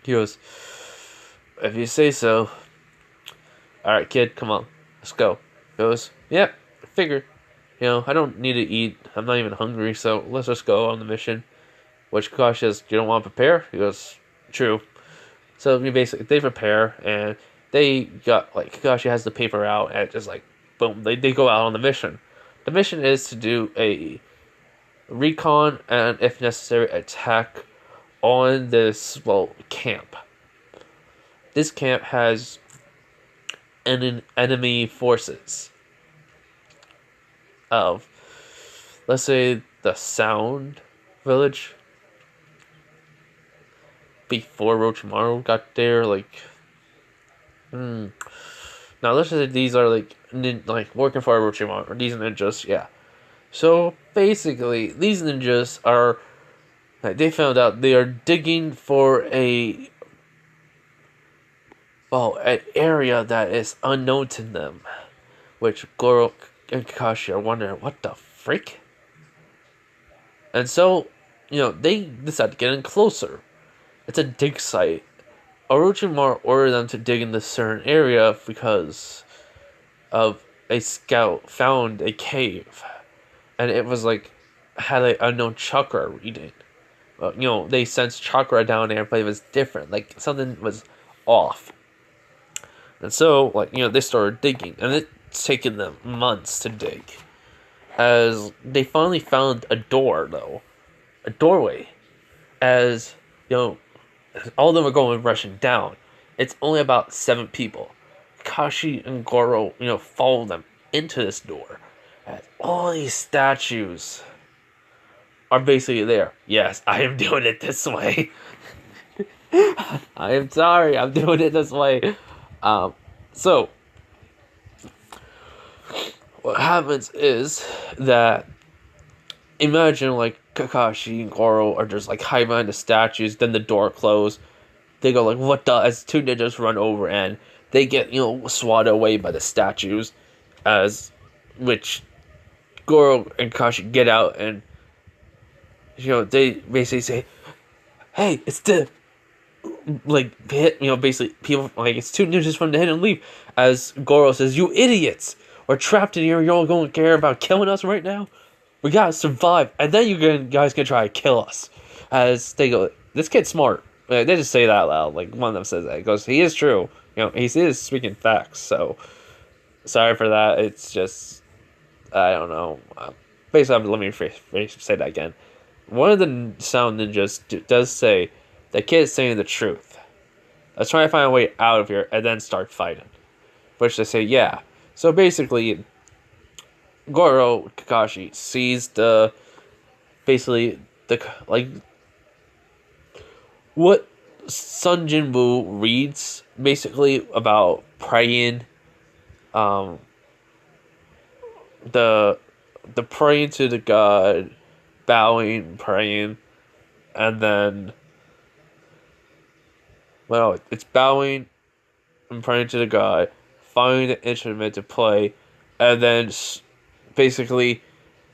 He goes, "If you say so. Alright, kid, come on. Let's go." He goes, "Yeah, I figure. I don't need to eat. I'm not even hungry, so let's just go on the mission." Which Kakashi says, "You don't want to prepare?" He goes, "True." So they prepare, and they got, like, Kakashi has the paper out, and just like, boom, they go out on the mission. The mission is to do a recon and, if necessary, attack on this, camp. This camp has enemy forces of, let's say, the Sound Village. Before Orochimaru got there, like, now let's just say these are like working for Orochimaru. These ninjas, yeah. So basically, these ninjas are, like, they found out they are digging for an area that is unknown to them, which Goro and Kakashi are wondering, what the freak? And so, they decide to get in closer. It's a dig site. Orochimaru ordered them to dig in this certain area because of a scout found a cave, and it was like had an unknown chakra reading. They sensed chakra down there, but it was different. Like something was off, and so they started digging, and it's taken them months to dig. As they finally found a doorway. As all of them are going rushing down. It's only about 7 people. Kashi and Goro, follow them into this door. And all these statues are basically there. Yes, I am doing it this way. I am sorry, I'm doing it this way. So what happens is that, imagine like Kakashi and Goro are just like hiding behind the statues, then the door closed. They go like, "What the?" As 2 ninjas run over, and they get, swatted away by the statues. As which Goro and Kakashi get out, and they basically say, "Hey, it's the hit." Basically people like, "It's 2 ninjas from the hidden leaf." As Goro says, "You idiots! We're trapped in here. You're all going to care about killing us right now? We gotta survive, and then you guys can try to kill us." As they go, "This kid's smart." They just say that out loud. Like, one of them says that. He goes, "He is true. He is speaking facts." So, sorry for that. It's just, I don't know. Basically, let me say that again. One of the Sound Ninjas does say, "The kid is saying the truth. Let's try to find a way out of here, and then start fighting." Which they say, yeah. So basically, Goro Kakashi sees what Sun Jinwoo reads basically about praying, the praying to the god, bowing, praying, and then it's bowing and praying to the god, find an instrument to play, and then basically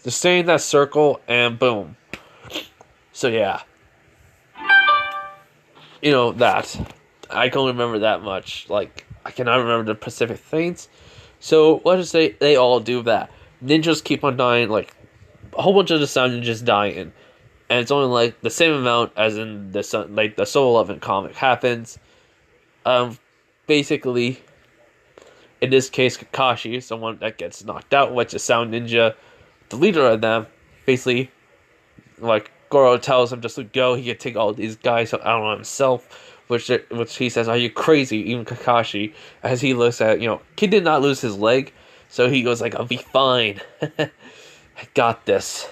just stay in that circle, and boom. So yeah, that I can only remember that much. Like I cannot remember the specific things. So let's just say they all do that. Ninjas keep on dying, like a whole bunch of the sound ninjas dying, and it's only like the same amount as in the like the Soul 11 comic happens. Basically, in this case, Kakashi, someone that gets knocked out, which is Sound Ninja, the leader of them, basically, like Goro tells him just to go. He can take all these guys out on himself, which he says, "Are you crazy?" Even Kakashi, as he looks at Kid did not lose his leg, so he goes like, "I'll be fine. I got this.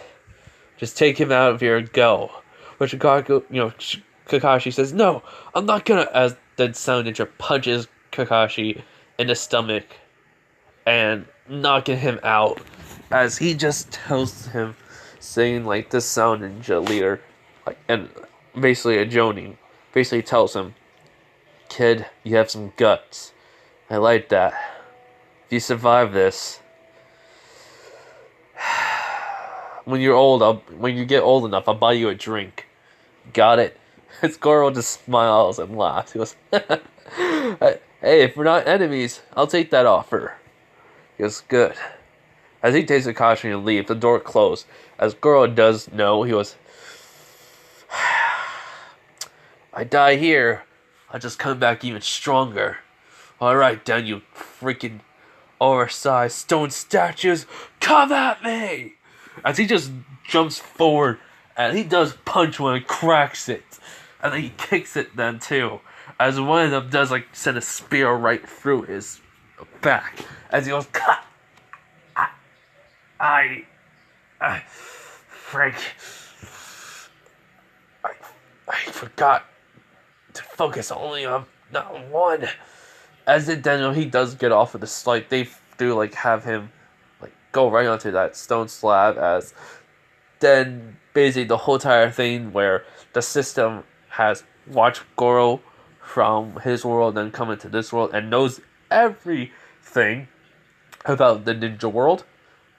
Just take him out of here and go." Which Kakashi says, "No, I'm not gonna." As the Sound Ninja punches Kakashi in the stomach and knocking him out, as he just tells him, saying like this Sound Ninja leader, like, and basically a Jonin, basically tells him, "Kid, you have some guts. I like that. If you survive this, when you get old enough, I'll buy you a drink. Got it?" His Goro just smiles and laughs. He goes, "Hey, if we're not enemies, I'll take that offer." He goes, "Good." As he takes Kakashi and leaves, the door closed. As Goro does know, he goes, "I die here, I'll just come back even stronger. Alright then, you freaking oversized stone statues, come at me!" As he just jumps forward, and he does punch one and cracks it. And then he kicks it then too. As one of them does like send a spear right through his back. As he goes, "Cut! Frank, I forgot to focus only on not one." As it Daniel, he does get off of the like they do like have him like go right onto that stone slab. As then basically the whole entire thing where the system has watched Goro from his world and come into this world and knows everything about the ninja world.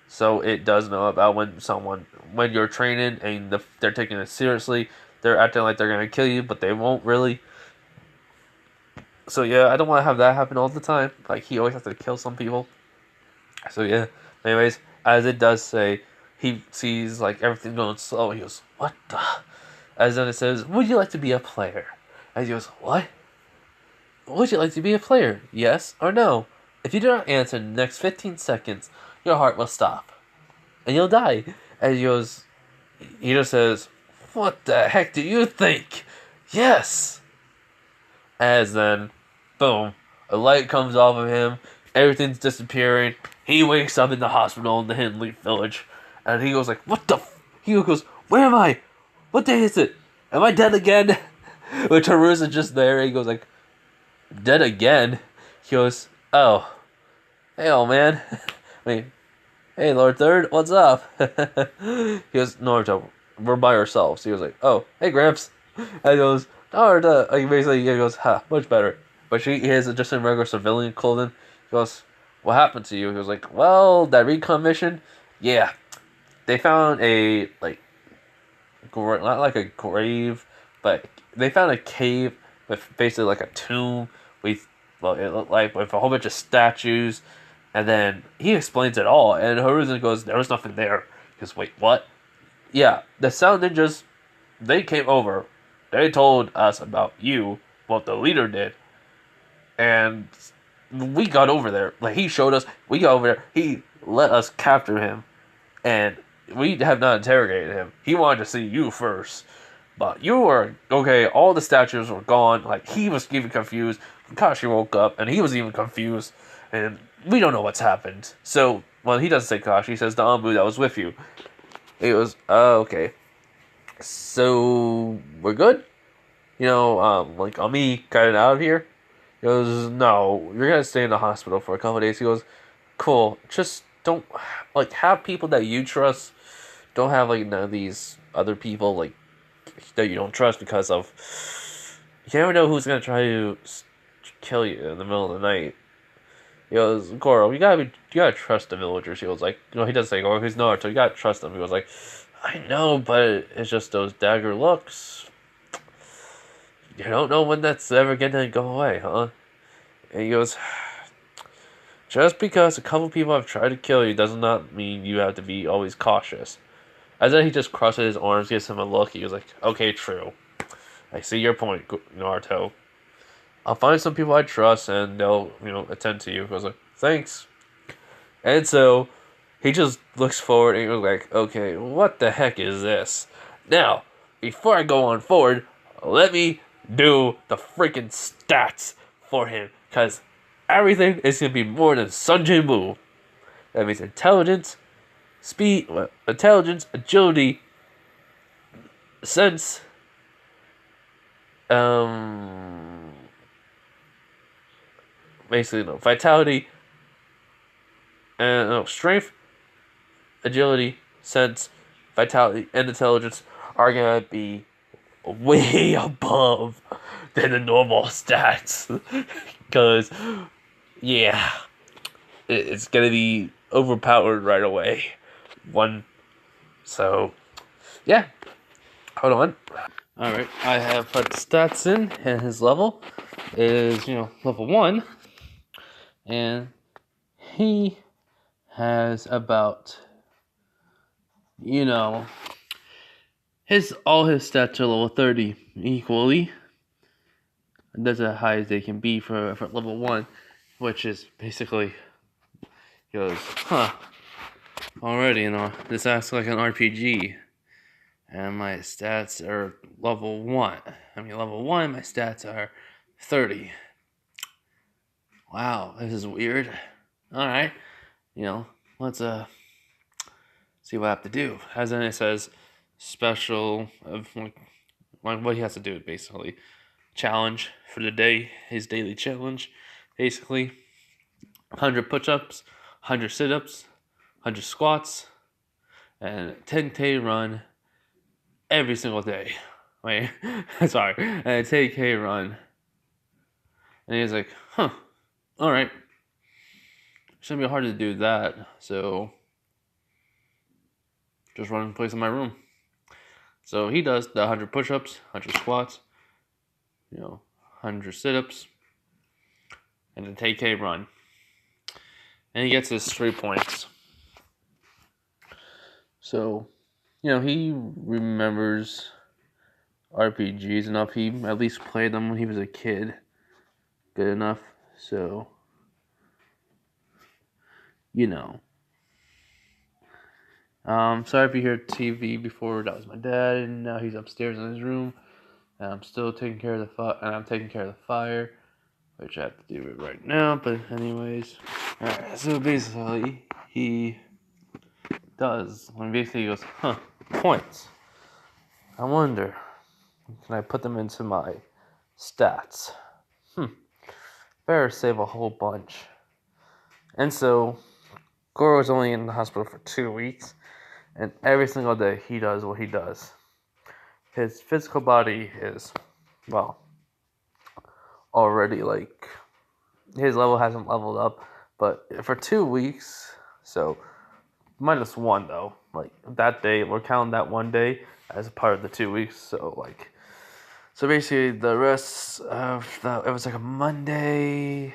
So it does know about when you're training and they're taking it seriously, they're acting like they're gonna kill you, but they won't really. So yeah, I don't want to have that happen all the time. Like he always has to kill some people. So yeah. Anyways, as it does say, he sees like everything going slow. He goes, "What the?" As then it says, "Would you like to be a player?" As he goes, "What? Would you like to be a player? Yes or no? If you do not answer in the next 15 seconds, your heart will stop. And you'll die." And he just says, "What the heck do you think? Yes!" As then, boom, a light comes off of him, everything's disappearing. He wakes up in the hospital in the Hidden Leaf Village. And he goes like, "What the He goes, "Where am I? What day is it? Am I dead again?" Which Haru's just there. He goes like, "Dead again?" He goes, "Oh. Hey, old man." I mean, "Hey, Lord Third, what's up?" He goes, "Naruto, we're by ourselves." He goes like, "Oh, hey, Gramps." And he goes, "Naruto." Like, basically, he goes, "Ha, much better." But he is just in regular civilian clothing. He goes, "What happened to you?" He goes like, "Well, that recon mission, yeah. They found a, like, not like a grave, but they found a cave with basically like a tomb with, well, it looked like with a whole bunch of statues." And then he explains it all, and Horizon goes, "There was nothing there." He goes, "Wait, what?" "Yeah, the Sound Ninjas, they came over. They told us about you, what the leader did. And we got over there. Like, he showed us, we got over there. He let us capture him. And we have not interrogated him. He wanted to see you first. But you were, okay, all the statues were gone. Like, he was even confused. Kakashi woke up, and he was even confused. And we don't know what's happened." So, well, he doesn't say Kakashi, he says the Anbu that was with you. He goes, "Okay. So, we're good? Like, on me getting out of here?" He goes, "No, you're gonna stay in the hospital for a couple of days." He goes, "Cool. Just don't, like, have people that you trust. Don't have, like, none of these other people, like, that you don't trust because of, you never know who's gonna try to kill you in the middle of the night." He goes, Goro, you gotta trust the villagers. He was like, he does say, Goro, he's Naruto, you gotta trust them. He was like, I know, but it's just those dagger looks. You don't know when that's ever gonna go away, huh? And he goes, just because a couple people have tried to kill you does not mean you have to be always cautious. And then he just crosses his arms, gives him a look. He was like, okay, true. I see your point, Naruto. I'll find some people I trust and they'll, attend to you. I was like, thanks. And so he just looks forward and he was like, okay, what the heck is this? Now, before I go on forward, let me do the freaking stats for him. Because everything is going to be more than Sanjay Mu. That means intelligence, agility, sense, basically, vitality, and strength, agility, sense, vitality, and intelligence are gonna be way above than the normal stats. Because, yeah, it's gonna be overpowered right away. So, yeah. Hold on. Alright, I have put the stats in, and his level is, level 1. And he has about, all his stats are level 30 equally. And that's as high as they can be for level 1, which is basically, he goes, already, this acts like an RPG. And my stats are level 1. Level 1, my stats are 30. Wow, this is weird. Alright, let's see what I have to do. As then it says special of what he has to do, basically. Challenge for the day, his daily challenge. Basically, 100 push-ups, 100 sit-ups, 100 squats, and 10K run every single day. Wait, sorry, and a 10K run. And he's like, alright. Shouldn't be hard to do that, so just run in place in my room. So he does the 100 push-ups, 100 squats, 100 sit-ups, and a 10K run. And he gets his 3 points. So, he remembers RPGs enough. He at least played them when he was a kid. Good enough. So, sorry if you hear TV before. That was my dad, and now he's upstairs in his room. And I'm still taking care of the fire, which I have to do it right now. But anyways, alright. So basically, he does. Basically, he goes, points. I wonder, can I put them into my stats? Better save a whole bunch. And so, Goro was only in the hospital for 2 weeks, and every single day he does what he does. His physical body is, already his level hasn't leveled up, but for 2 weeks, so -1 though, that day, we're counting that one day as a part of the 2 weeks, so basically the rest of it was a Monday.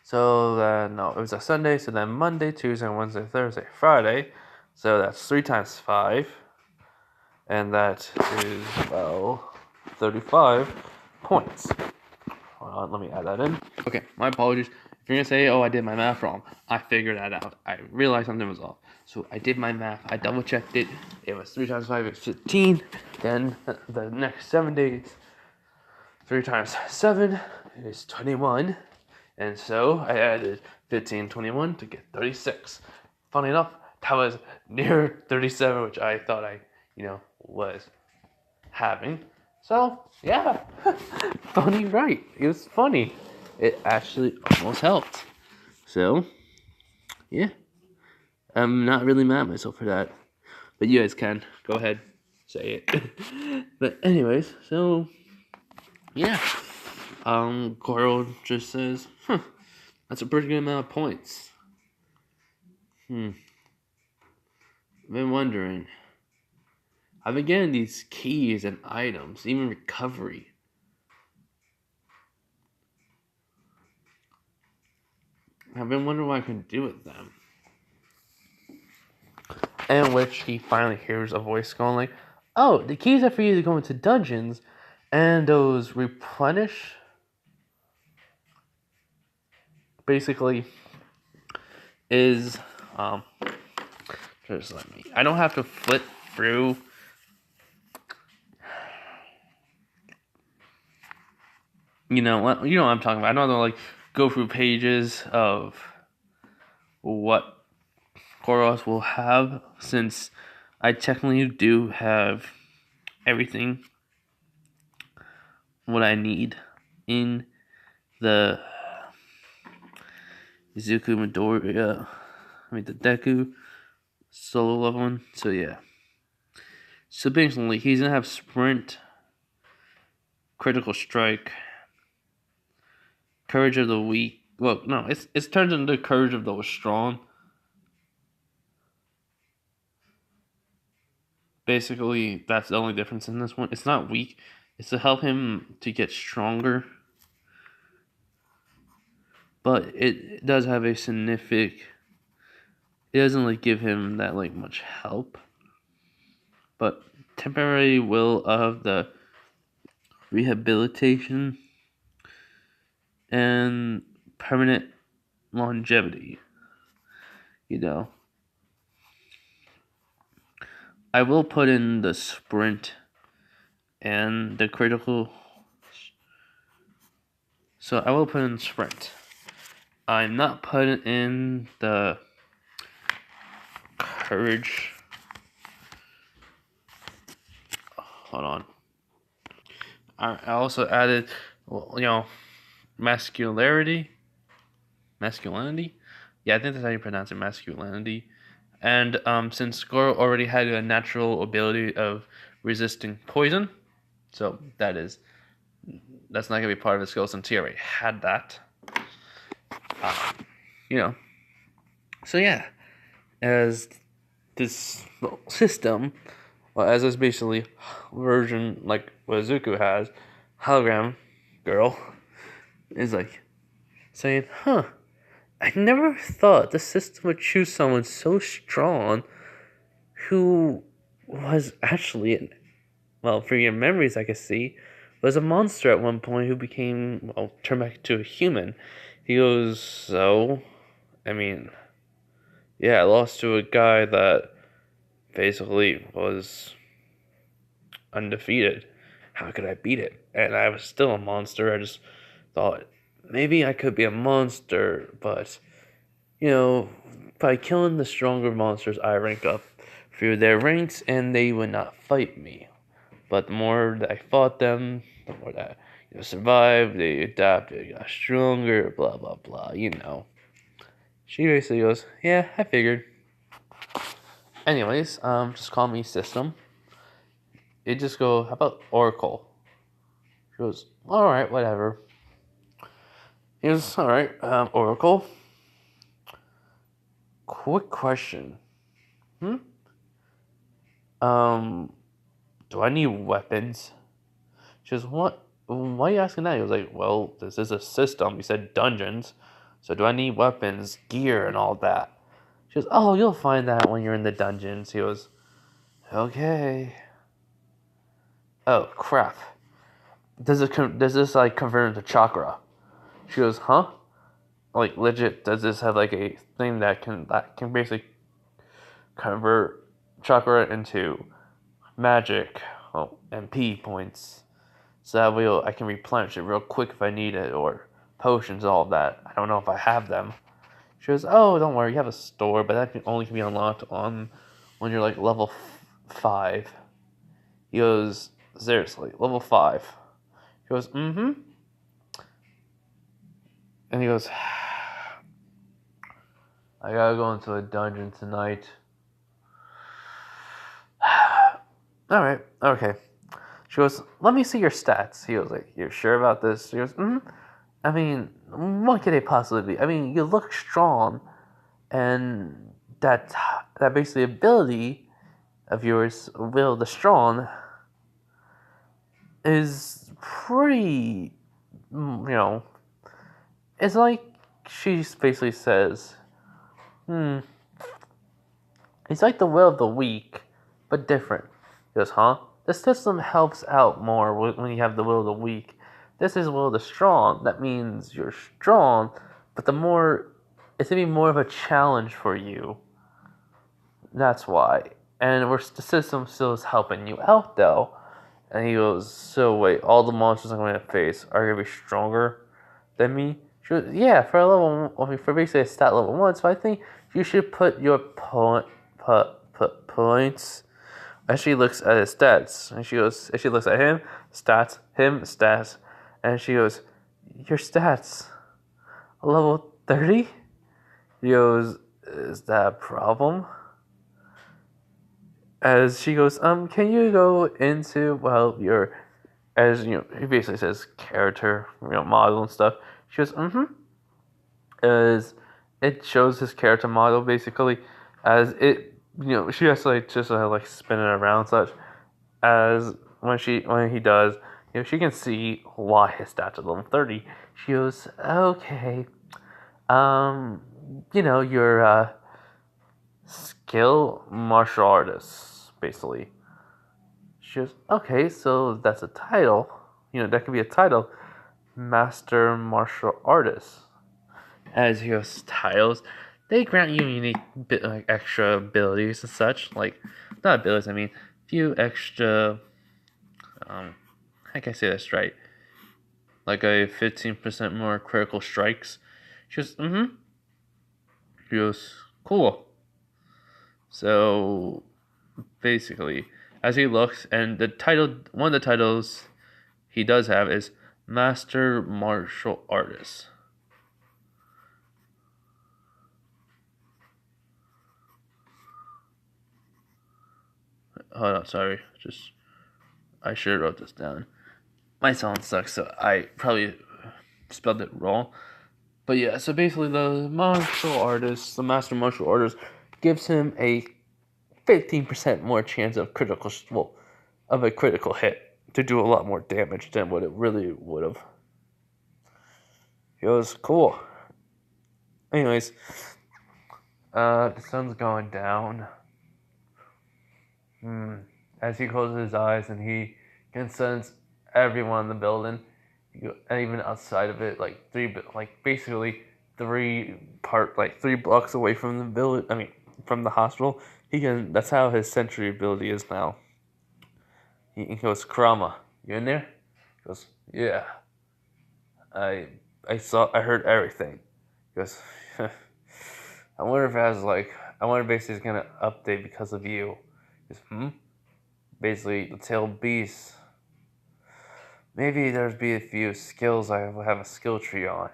So no, it was a Sunday. So then Monday, Tuesday, Wednesday, Thursday, Friday. So that's 3 times 5, and that is 35 points. Hold on, let me add that in. Okay, my apologies. If you're gonna say, "Oh, I did my math wrong," I figured that out. I realized something was off. So I did my math. I double checked it. It was 3 times 5 is 15. Then the next 7 days, 3 times 7 is 21. And so I added 15, 21 to get 36. Funny enough, that was near 37, which I thought I, was having. So, yeah. Funny, right? It was funny. It actually almost helped. So, yeah. I'm not really mad at myself for that. But you guys can. Go ahead. Say it. But anyways, so, yeah. Goro just says, That's a pretty good amount of points. I've been wondering. I've been getting these keys and items, even recovery. I've been wondering what I can do with them. In which he finally hears a voice going like, "Oh, the keys are for you to go into dungeons, and those replenish." Basically, is just let me. I don't have to flip through. You know what? You know what I'm talking about. I don't have to like go through pages of what Goros will have, since I technically do have everything what I need in the Izuku Midoriya. The Deku solo level one. So yeah. So basically, he's gonna have sprint, critical strike, courage of the weak. Well, no, it's turned into courage of the strong. Basically, that's the only difference in this one. It's not weak. It's to help him to get stronger. But it does have a significant. It doesn't like give him that like much help. But temporary will of the rehabilitation and permanent longevity. You know. I will put in the sprint and the critical. So I will put in sprint. I'm not putting in the courage. Hold on. I also added, masculinity. Masculinity? Yeah, I think that's how you pronounce it, masculinity. And since Goro already had a natural ability of resisting poison, so that's not going to be part of his skills since he already had that. So yeah, as this system, as this basically version like what Izuku has, hologram girl is like saying, I never thought the system would choose someone so strong who was actually, for your memories I could see, was a monster at one point who became, turned back to a human. He goes, so, I lost to a guy that basically was undefeated. How could I beat it? And I was still a monster. I just thought maybe I could be a monster, but by killing the stronger monsters, I rank up through their ranks, and they would not fight me. But the more that I fought them, the more that survived, they adapted, they got stronger, blah blah blah. She basically goes, "Yeah, I figured." Anyways, just call me System. It just go, "How about Oracle?" She goes, "All right, whatever." He goes, "All right, Oracle. Quick question. Do I need weapons?" She goes, "What? Why are you asking that?" He was like, "Well, this is a system. You said dungeons. So do I need weapons, gear, and all that?" She goes, "Oh, you'll find that when you're in the dungeons." He goes, "Okay." Oh, crap. Does this like convert into chakra? She goes, "Huh? Like legit, does this have like a thing that can basically convert chakra into magic, MP points, so that way I can replenish it real quick if I need it, or potions, all of that. I don't know if I have them." She goes, "Oh, don't worry, you have a store, but that can only be unlocked on when you're like level 5. He goes, "Seriously, level 5? He goes, "Mm-hmm." And he goes, "I gotta go into a dungeon tonight." Alright, okay. She goes, "Let me see your stats." He goes like, "You're sure about this?" She goes, "Mm-hmm. what could they possibly be? I mean, you look strong, and that basically ability of yours, Will the Strong, is pretty, it's like she basically says, it's like the Will of the Weak, but different. He goes, huh? The system helps out more when you have the Will of the Weak. This is Will of the Strong. That means you're strong, but it's gonna be more of a challenge for you. That's why. And the system still is helping you out, though. And he goes, so wait, all the monsters I'm going to face are going to be stronger than me? She goes, yeah, for basically a stat level 1, so I think you should put your points. And she looks at his stats, and she looks at him, stats, and she goes, your stats, level 30? He goes, is that a problem? As she goes, can you go into, he basically says character, model and stuff. She goes, as it shows his character model, basically, as it, she has to, spin it around and such, as when he does, she can see why his stats are level 30. She goes, okay, your, skill martial artist, basically. She goes, okay, so that's a title. That could be a title. Master martial artist. As he goes, titles, they grant you unique extra abilities and such. Not abilities, I mean, few extra, how can I say this right? Like a 15% more critical strikes. She goes, She goes, cool. So, basically, as he looks, and one of the titles he does have is Master Martial Artist. Hold on, sorry. I should have wrote this down. My sound sucks, so I probably spelled it wrong. But yeah, so basically the Master Martial Artist, gives him a 15% more chance of a critical hit to do a lot more damage than what it really would have. It was cool. Anyways, the sun's going down. As he closes his eyes and he can sense everyone in the building, and even outside of it, basically 3 blocks away from the village. I mean, from the hospital. That's how his sentry ability is now. He goes, Kurama, you in there? He goes, yeah. I heard everything. He goes, I wonder basically it's gonna update because of you. He goes, Basically, the tailed beast. Maybe there's be a few skills I will have a skill tree on.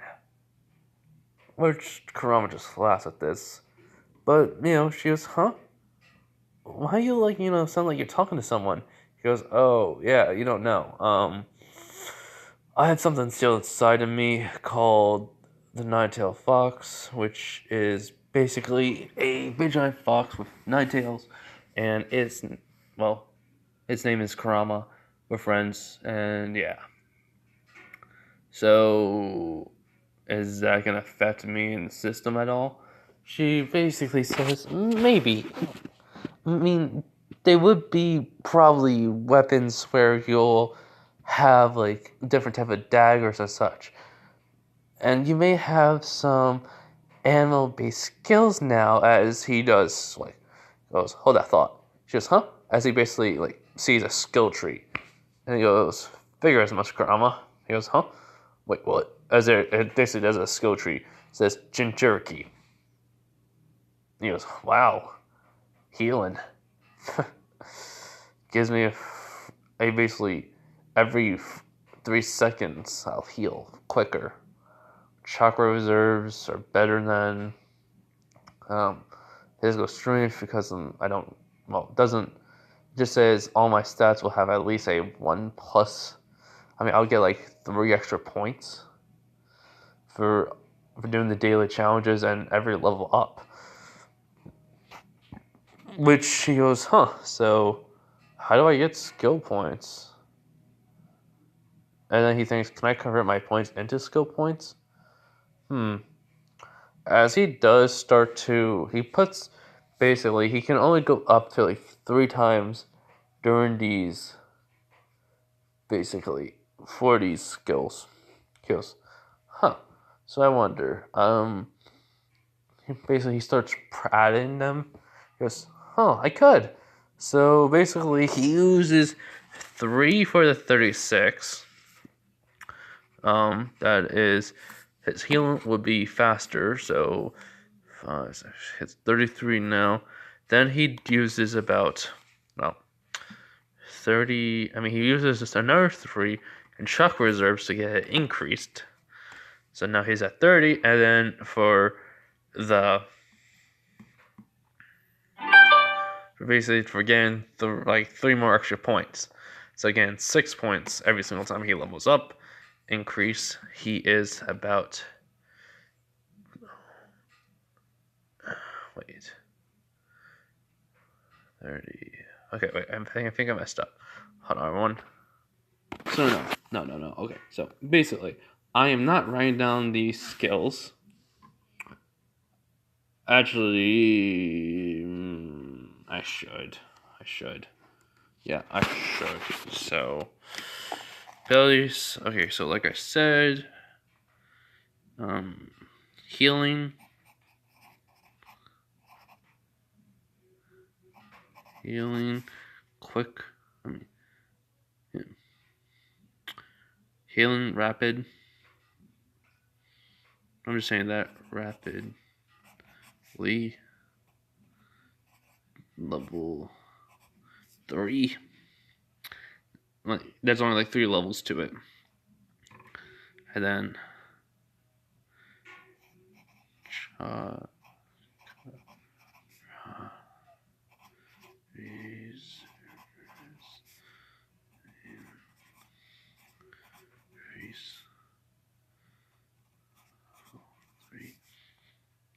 Which Kurama just laughs at this. But, she goes, huh? Why you sound like you're talking to someone? He goes, oh, yeah, you don't know. I had something still inside of me called the Nine-Tailed Fox, which is basically a big giant fox with 9 tails, and its name is Kurama. We're friends, and yeah. So, is that gonna affect me in the system at all? She basically says, maybe. I mean, they would be probably weapons where you'll have different type of daggers or such. And you may have some animal-based skills now, as he goes, hold that thought. She goes, huh? As he basically, sees a skill tree. And he goes, figure as much, Kurama. He goes, huh? Wait, what? It basically does a skill tree. It says, Jinchuriki. He goes, wow. Healing. Gives me a basically every 3 seconds I'll heal quicker. Chakra reserves are better than physical strength because it doesn't, it just says all my stats will have at least a 1+. I'll get 3 extra points for doing the daily challenges and every level up. Which he goes, huh, so how do I get skill points? And then he thinks, can I convert my points into skill points? As he does start to, he puts, basically, he can only go up to like 3 times during these, basically, for these skills. He goes, huh, so I wonder, basically he starts adding them. He goes, oh, I could. So basically he uses 3 for the 36. That is, his healing would be faster, so it's 33 now. Then he uses about, well, 30, he uses just another 3 in shock reserves to get it increased. So now he's at 30, and then for getting 3 more extra points. So again, 6 points every single time he levels up. Increase, he is about, wait, 30. Okay, wait, I think I messed up. Hold on, everyone. So no. Okay, so basically, I am not writing down these skills. Actually, I should. Yeah, I should. So, abilities. Okay, so like I said, healing. Quick. Healing, rapid. I'm just saying that rapidly. Level 3. There's only 3 levels to it. And then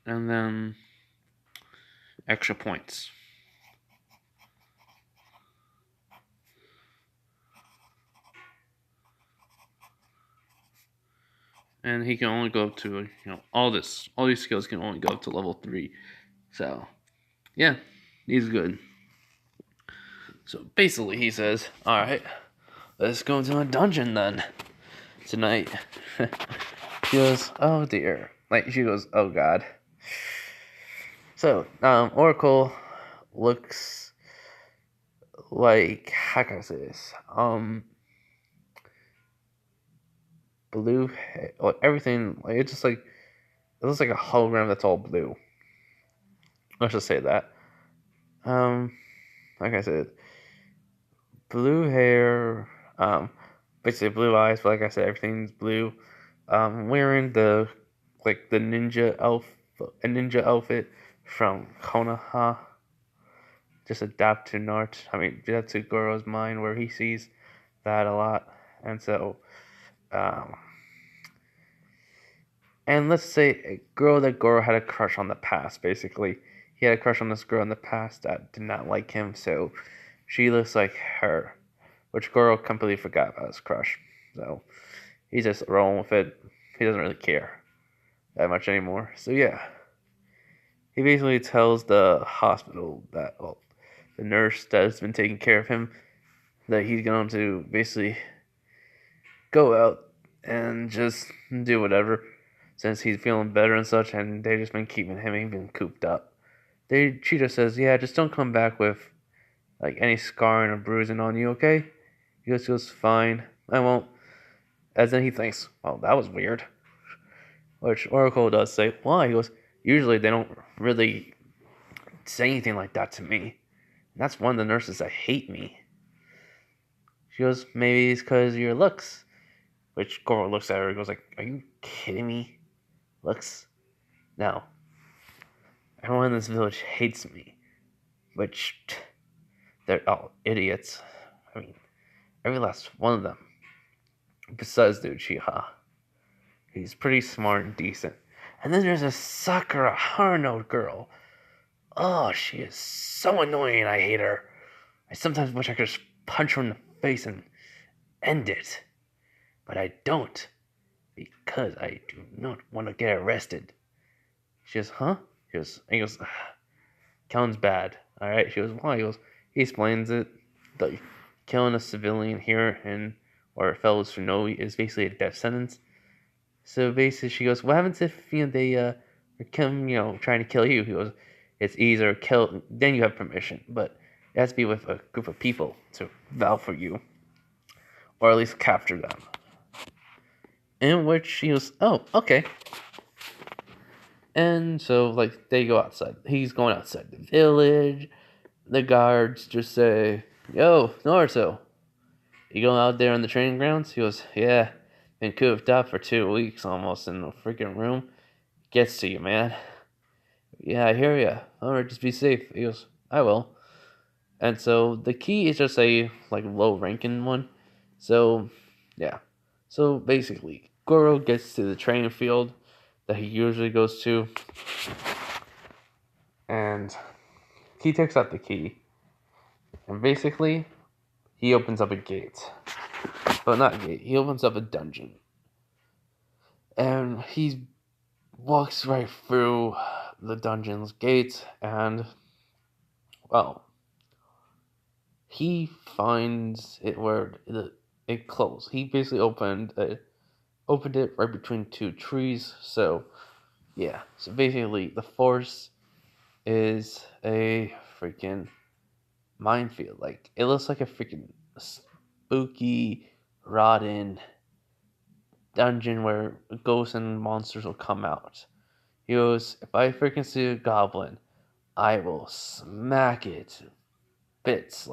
and then extra points. And he can only go up to, all these skills can only go up to level 3. So, yeah, he's good. So basically he says, alright, let's go into a dungeon then. Tonight. She goes, oh dear. She goes, oh god. So, Oracle looks like, how can I say this? Blue, everything, it's just it looks like a hologram that's all blue. Let's just say that. Like I said, blue hair, basically blue eyes, but like I said, everything's blue. Wearing the ninja outfit from Konoha. Just adapt to Naruto. That's to Goro's mind, where he sees that a lot, and so, and let's say a girl that Goro had a crush on in the past. Basically, he had a crush on this girl in the past that did not like him, so she looks like her, which Goro completely forgot about his crush. So he's just rolling with it. He doesn't really care that much anymore. So yeah, he basically tells the hospital that, the nurse that has been taking care of him, that he's going to basically go out and just do whatever, since he's feeling better and such, and they've just been keeping him even cooped up. She just says, yeah, just don't come back with any scarring or bruising on you, okay? He goes, fine, I won't. As then he thinks, oh, that was weird. Which Oracle does say, why? He goes, usually they don't really say anything like that to me. And that's one of the nurses that hate me. She goes, maybe it's because of your looks. Which Goro looks at her and goes are you kidding me? Looks? No. Everyone in this village hates me. Which, they're all idiots. Every last one of them. Besides the Uchiha. He's pretty smart and decent. And then there's a Sakura Haruno girl. Oh, she is so annoying. I hate her. I sometimes wish I could just punch her in the face and end it. But I don't. Because I do not want to get arrested. She goes, huh? He goes, killing's bad. Alright? She goes, why? He explains it. Like, killing a civilian here or fellow Tsunobi is basically a death sentence. So basically, she goes, what happens if, they, are trying to kill you? He goes, it's either kill, then you have permission, but it has to be with a group of people to vow for you. Or at least capture them. In which she goes, oh, okay. And so, they go outside. He's going outside the village. The guards just say, yo, Naruto, you going out there on the training grounds? He goes, yeah, been cooped up for 2 weeks almost in a freaking room. Gets to you, man. Yeah, I hear ya. Alright, just be safe. He goes, I will. And so, the key is just a, low-ranking one. So, yeah. So, basically, Goro gets to the training field that he usually goes to. And he takes out the key. And basically, he opens up a gate. But not a gate. He opens up a dungeon. And he walks right through the dungeon's gate. And, well, he finds it where it closed. He basically opened it right between two trees. So, yeah. So basically, the forest is a freaking minefield. It looks like a freaking spooky, rotten dungeon where ghosts and monsters will come out. He goes, if I freaking see a goblin, I will smack it to bits.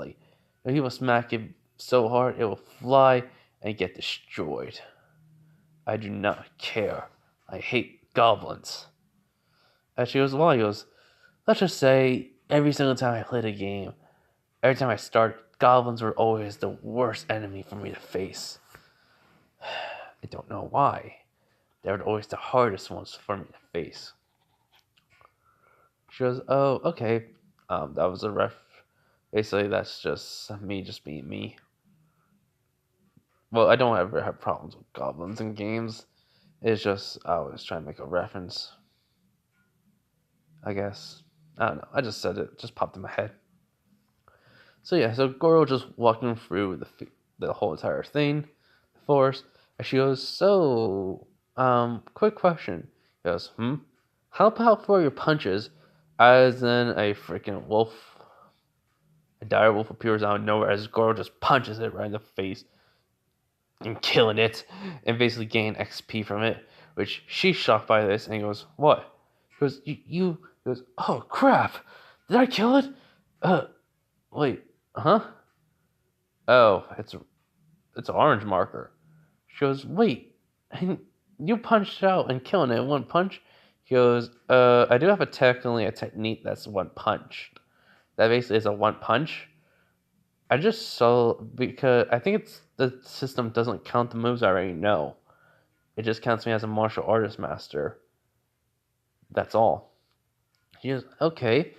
He will smack it so hard it will fly and get destroyed. I do not care. I hate goblins. And she goes, well, he goes, let's just say every single time I played a game, every time I start, goblins were always the worst enemy for me to face. I don't know why. They were always the hardest ones for me to face. She goes, oh, okay. That was a ref. Basically, that's just being me. Well, I don't ever have problems with goblins in games. It's just, I was trying to make a reference. I guess. I don't know. I just said it. Just popped in my head. So yeah, so Goro just walking through the whole entire thing, the forest, and she goes, so, quick question. He goes, how powerful are your punches? As in a freaking wolf, a dire wolf appears out of nowhere as Goro just punches it right in the face and killing it and basically gain XP from it, which she's shocked by this and he goes, what? He goes, he goes, oh crap, did I kill it? Wait, huh? Oh, it's an orange marker. She goes, wait, you punched out and killing it in one punch? He goes, I do have a technique that's one punch. That basically is a one punch. I just saw, because I think the system doesn't count the moves I already know. It just counts me as a martial artist master. That's all. He goes, okay.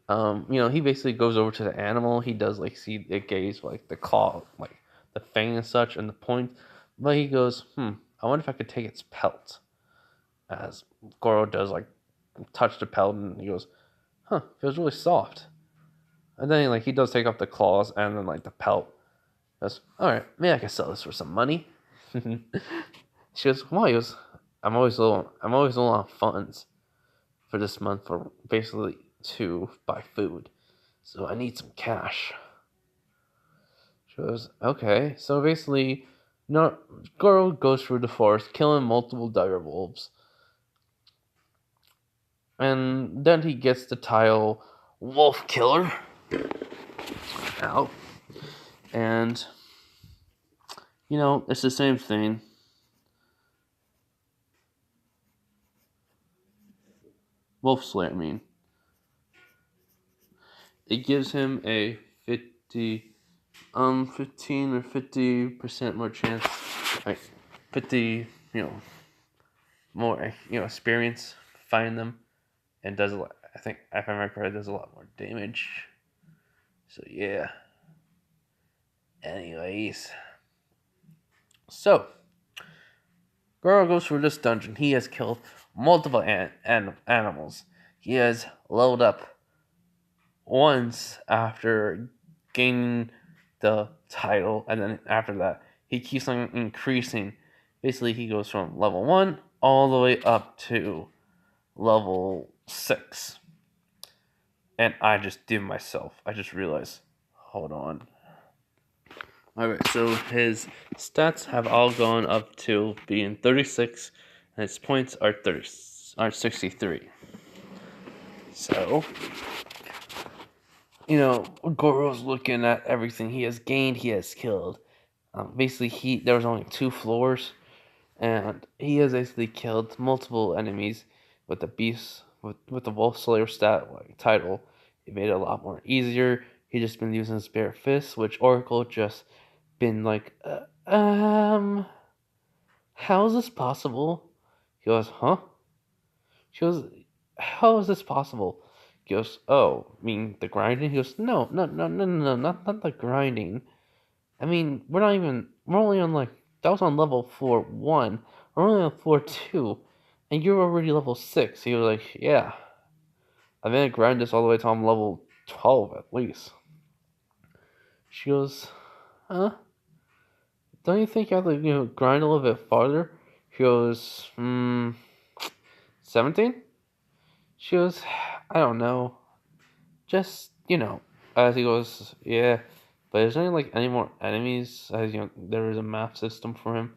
He basically goes over to the animal. He does see it gaze the claw, the fang and such, and the point. But he goes, I wonder if I could take its pelt. As Goro does touch the pelt, and he goes, feels really soft. And then he does take off the claws and then the pelt. He goes, all right, maybe I can sell this for some money. She goes, why? He goes, I'm always low on funds for this month for basically to buy food. So I need some cash. She goes, okay. So basically, Goro goes through the forest, killing multiple dire wolves. And then he gets the title Wolf Killer out. And, it's the same thing. Wolf Slayer, I mean. It gives him a 15 or 50% more chance. 50, more experience fighting them, and does a lot. I think if I remember correctly, does a lot more damage. So yeah. Anyways, so Garou goes through this dungeon. He has killed multiple animals. He has leveled up once after gaining the title, and then after that, he keeps on increasing. Basically, he goes from level 1 all the way up to level 6. And I just did myself. I just realized. Hold on. Alright, so his stats have all gone up to being 36, and his points are 63. So, Goro's looking at everything he has gained, he has killed. Basically, there was only 2 floors, and he has basically killed multiple enemies with the beast, with the Wolf Slayer title. It made it a lot more easier. He just been using his bare fists, which Oracle just been like, how is this possible? He goes, huh? She goes, how is this possible? He goes, oh, mean the grinding? He goes, no, not the grinding. I mean, we're only on that was on level floor 1. We're only on floor 2, and you're already level 6. He was like, yeah. I'm gonna grind this all the way till I'm level 12 at least. She goes, huh? Don't you think you have to, grind a little bit farther? He goes, 17? She goes, I don't know. Just, as he goes, yeah. But is there any more enemies? As there is a map system for him.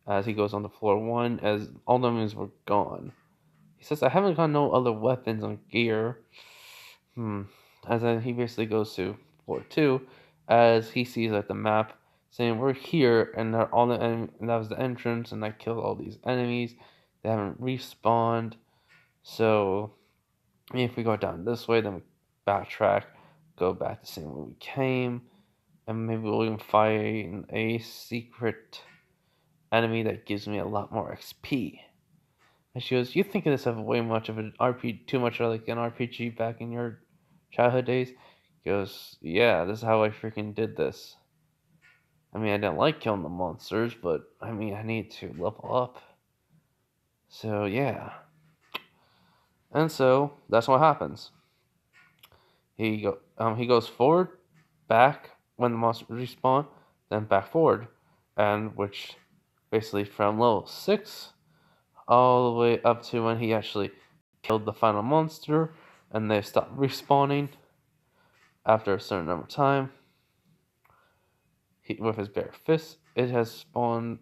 As he goes on to floor 1, as all the enemies were gone. He says, I haven't got no other weapons or gear. As then he basically goes to floor 2, as he sees the map saying we're here, and that was the entrance, and I killed all these enemies. They haven't respawned. So if we go down this way, then we backtrack, go back the same way we came, and maybe we'll even find a secret enemy that gives me a lot more XP. And she goes, you think of this as way much of an RPG, too much like an RPG back in your childhood days? He goes, yeah, this is how I freaking did this. I mean, I didn't like killing the monsters, but I need to level up. So yeah. And so that's what happens. He goes forward, back when the monsters respawn, then back forward, and which basically from level 6 all the way up to when he actually killed the final monster, and they stopped respawning after a certain number of time. With his bare fist, it has spawned.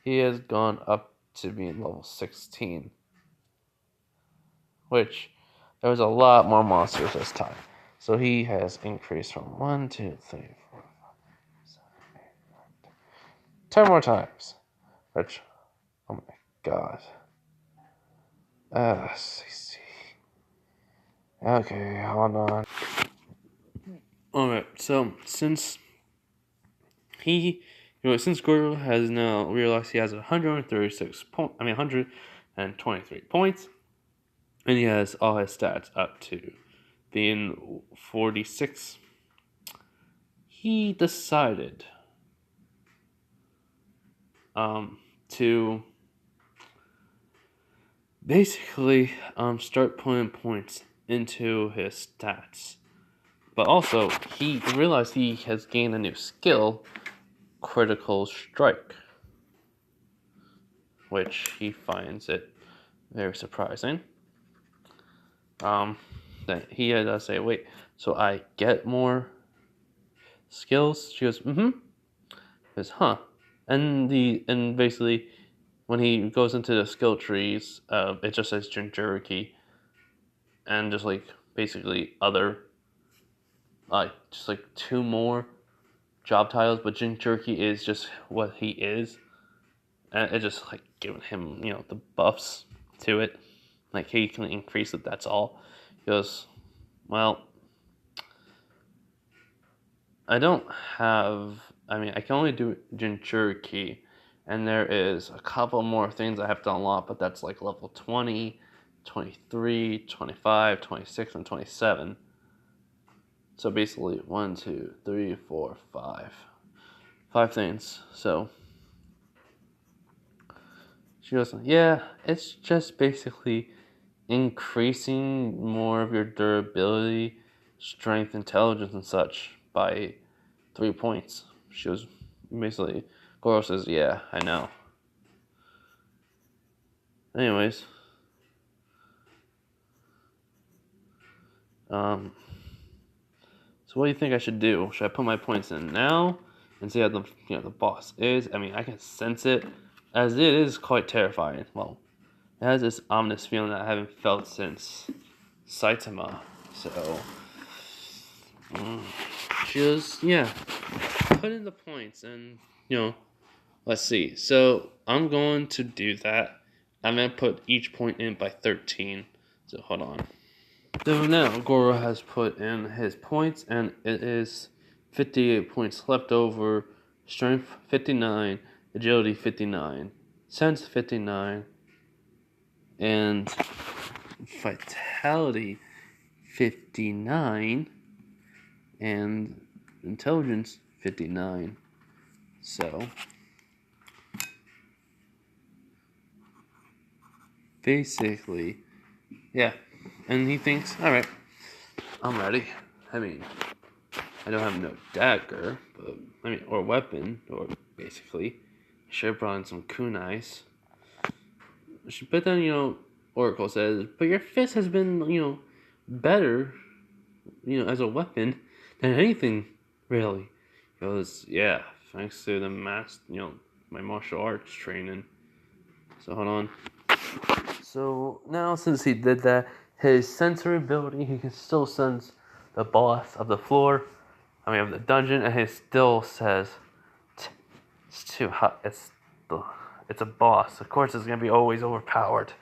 He has gone up to being level 16, which there was a lot more monsters this time. So he has increased from 1, 2, 3, 4, 5, 6, 7, 8, 9, 10 more times. Which, oh my god. CC. Okay, hold on. Alright, so since Garou has now realized he has 123 points, and he has all his stats up to being 46. He decided to basically start putting points into his stats. But also, he realized he has gained a new skill, Critical Strike, which he finds it very surprising. That he had to say, wait, so I get more skills? She goes, He goes, huh. And basically, when he goes into the skill trees, it just says Jinchuriki, and just basically other, just 2 more job titles, but Jinchuriki is just what he is, and it just giving him the buffs to it, he can increase it. That's all. He goes, well, I don't have. I can only do Jinchuriki, And there is a couple more things I have to unlock, but that's like level 20, 23, 25, 26, and 27. So basically 1, 2, 3, 4, 5. 5 things. So she goes, yeah, it's just basically increasing more of your durability, strength, intelligence, and such by 3 points. She was basically, Goro says, yeah, I know. Anyways, so what do you think I should do? Should I put my points in now and see how the boss is? I mean, I can sense it, as it is quite terrifying. Well, it has this ominous feeling that I haven't felt since Saitama. So, just put in the points and let's see. So I'm going to do that. I'm gonna put each point in by 13. So hold on. So now Goro has put in his points, and it is 58 points left over. Strength 59, agility 59, sense 59, and vitality 59, and intelligence 59. So basically, yeah. And he thinks, alright, I'm ready. I mean, I don't have no dagger, but or weapon, or basically, I should have brought in some kunais. But then, Oracle says, but your fist has been, better, as a weapon than anything, really. He goes, yeah, thanks to the my martial arts training. So hold on. So now, since he did that, his sensory ability, he can still sense the boss of the floor, of the dungeon, and he still says, it's too hot, it's a boss. Of course, it's gonna be always overpowered.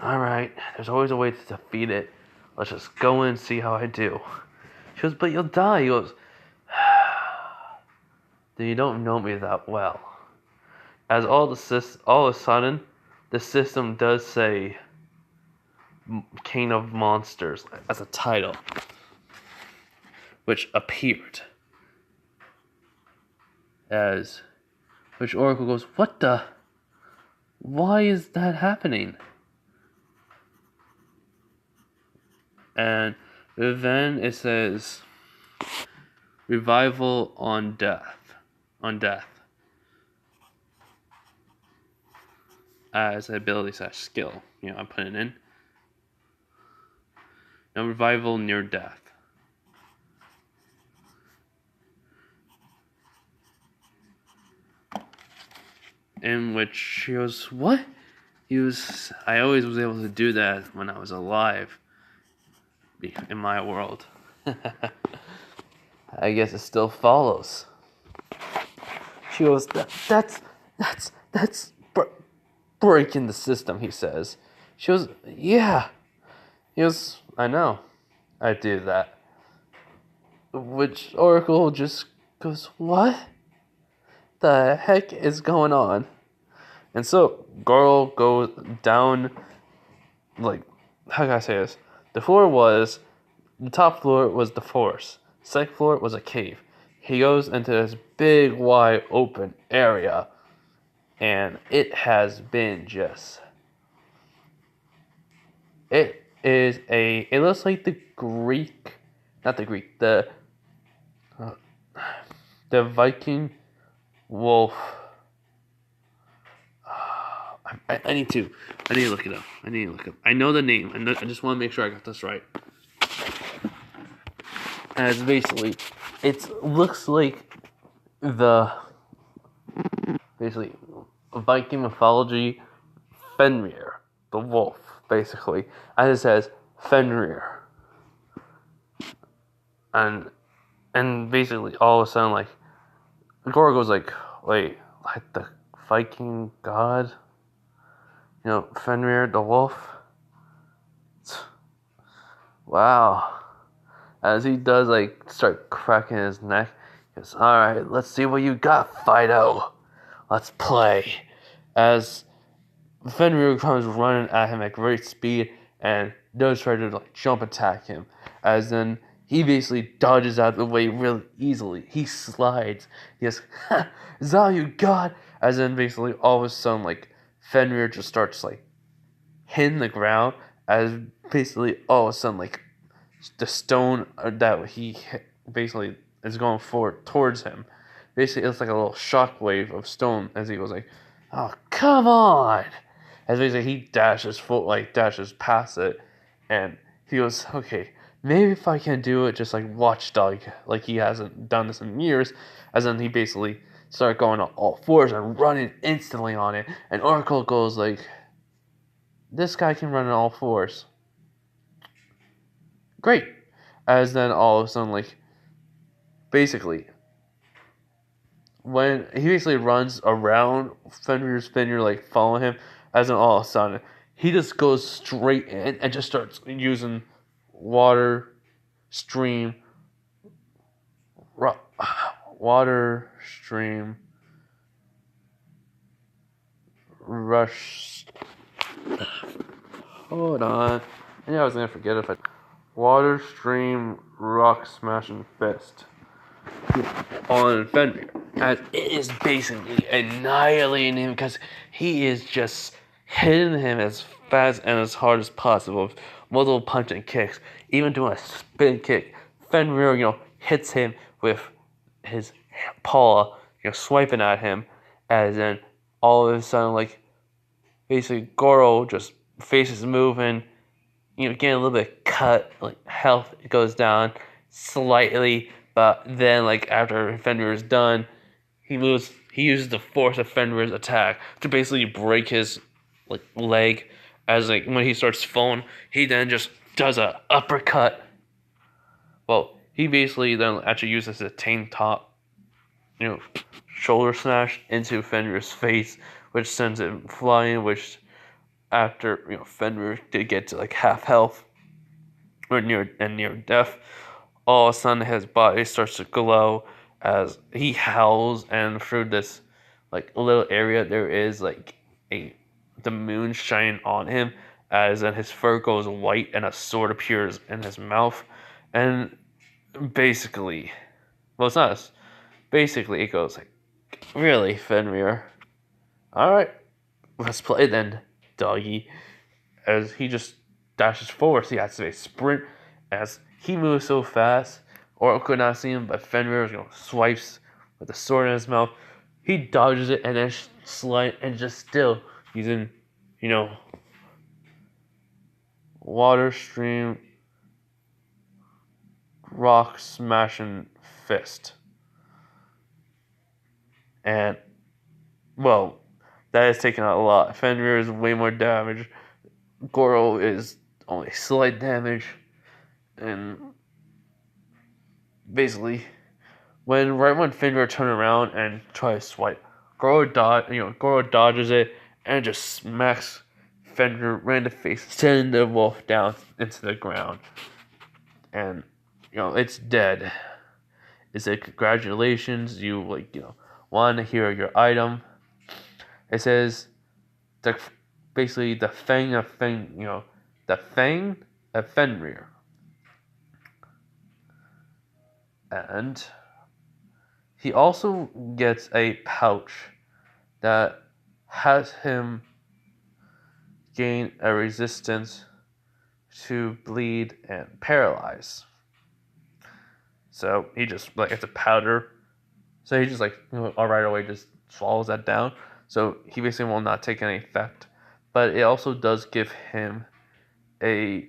Alright, there's always a way to defeat it. Let's just go in and see how I do. She goes, but you'll die. He goes, then you don't know me that well. As all of a sudden, the system does say King of Monsters as a title, which appeared. Which Oracle goes, what the? Why is that happening? And then it says, revival on death. As ability / skill. I'm putting it in. Now revival near death. In which she goes, what? I always was able to do that when I was alive. In my world. I guess it still follows. She goes, that's breaking the system, he says. She goes, yeah. He goes, I know. I do that. Which Oracle just goes, what the heck is going on? And so Garou goes down, how can I say this? The top floor was the forest. Second floor was a cave. He goes into this big, wide, open area, and it has been it looks like the Viking wolf. I need to look it up. I know the name. I just want to make sure I got this right. As basically, it looks like basically Viking mythology, Fenrir, the wolf, basically. As it says, Fenrir. And basically, all of a sudden, Goro goes wait, the Viking god? Fenrir, the wolf? Wow. As he does, start cracking his neck, he goes, alright, let's see what you got, Fido. let's play. As Fenrir comes running at him at great speed and does try to like jump attack him. As then he basically dodges out of the way really easily. He slides. He goes, ha, is that all you got? As then basically all of a sudden like Fenrir just starts like hitting the ground as basically all of a sudden like the stone that he hit basically is going forward towards him. Basically, it's like a little shockwave of stone as he goes like, "Oh come on!" As basically he dashes past it, and he goes, "Okay, maybe if I can do it just like Watchdog, like he hasn't done this in years." As then he basically started going on all fours and running instantly on it, and Oracle goes like, "This guy can run on all fours. Great!" As then all of a sudden like basically when he basically runs around Fenrir's finger, like following him, as then all of a sudden he just goes straight in and just starts using water stream, water stream, rush. Hold on, I knew I was gonna forget if I. Water stream, rock smashing fist on Fenrir, as it is basically annihilating him because he is just hitting him as fast and as hard as possible with multiple punching kicks, even doing a spin kick. Fenrir, hits him with his paw, swiping at him, as then all of a sudden, like basically Goro just faces moving, getting a little bit cut, like health goes down slightly. But then, like, after Fenrir is done, he uses the force of Fenrir's attack to basically break his, like, leg. As, like, when he starts falling, he then just does a uppercut. Well, he basically then actually uses a tank top, shoulder smash into Fenrir's face, which sends him flying, which, after, Fenrir did get to, like, half health, or near death, all of a sudden his body starts to glow as he howls, and through this like little area there is like the moon shining on him, as then his fur goes white and a sword appears in his mouth, and basically, well, it's not. Basically, it goes like, really, Fenrir? All right, let's play then, doggy. As he just dashes forward, so he activates sprint. As he moves so fast, Oracle could not see him, but Fenrir swipes with the sword in his mouth. He dodges it and then slide and just still using, water stream, rock smashing fist. And, well, that is taking out a lot. Fenrir is way more damage. Goro is only slight damage. And basically, right when Fenrir turns around and tries to swipe, Goro dodges it and just smacks Fenrir right in the face, sending the wolf down into the ground. And it's dead. It said, "Congratulations, you won. Here your item." It says, basically the fang of Fenrir. And he also gets a pouch that has him gain a resistance to bleed and paralyze. So he just it's a powder. So he just right away just swallows that down. So he basically will not take any effect. But it also does give him a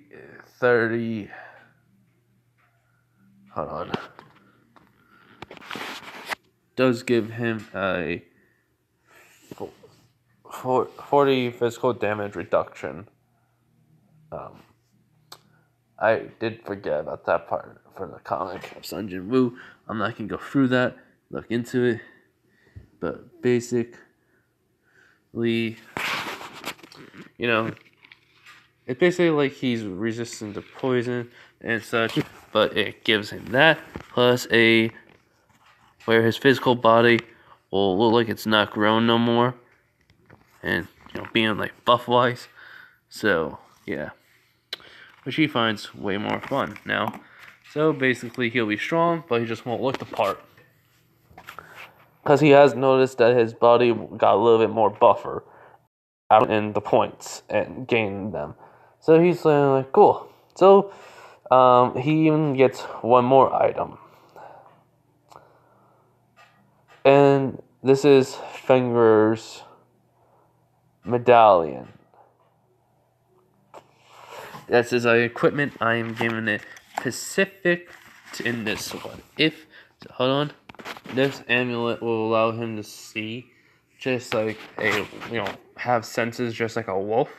30. Hold on. Does give him a 40 physical damage reduction. I did forget about that part for the comic of Sun Jin Woo. I'm not going to go through that, look into it. But basically, it's basically like he's resistant to poison and such. But it gives him that, plus where his physical body will look like it's not grown no more, and being like buff wise. So yeah, which he finds way more fun now. So basically, he'll be strong, but he just won't look the part. Because he has noticed that his body got a little bit more buffer out in the points and gaining them. So he's like, cool. So he even gets one more item. And this is Fenrir's medallion. That's his equipment. I am giving it specific in this one. Hold on, this amulet will allow him to see, just like have senses, just like a wolf,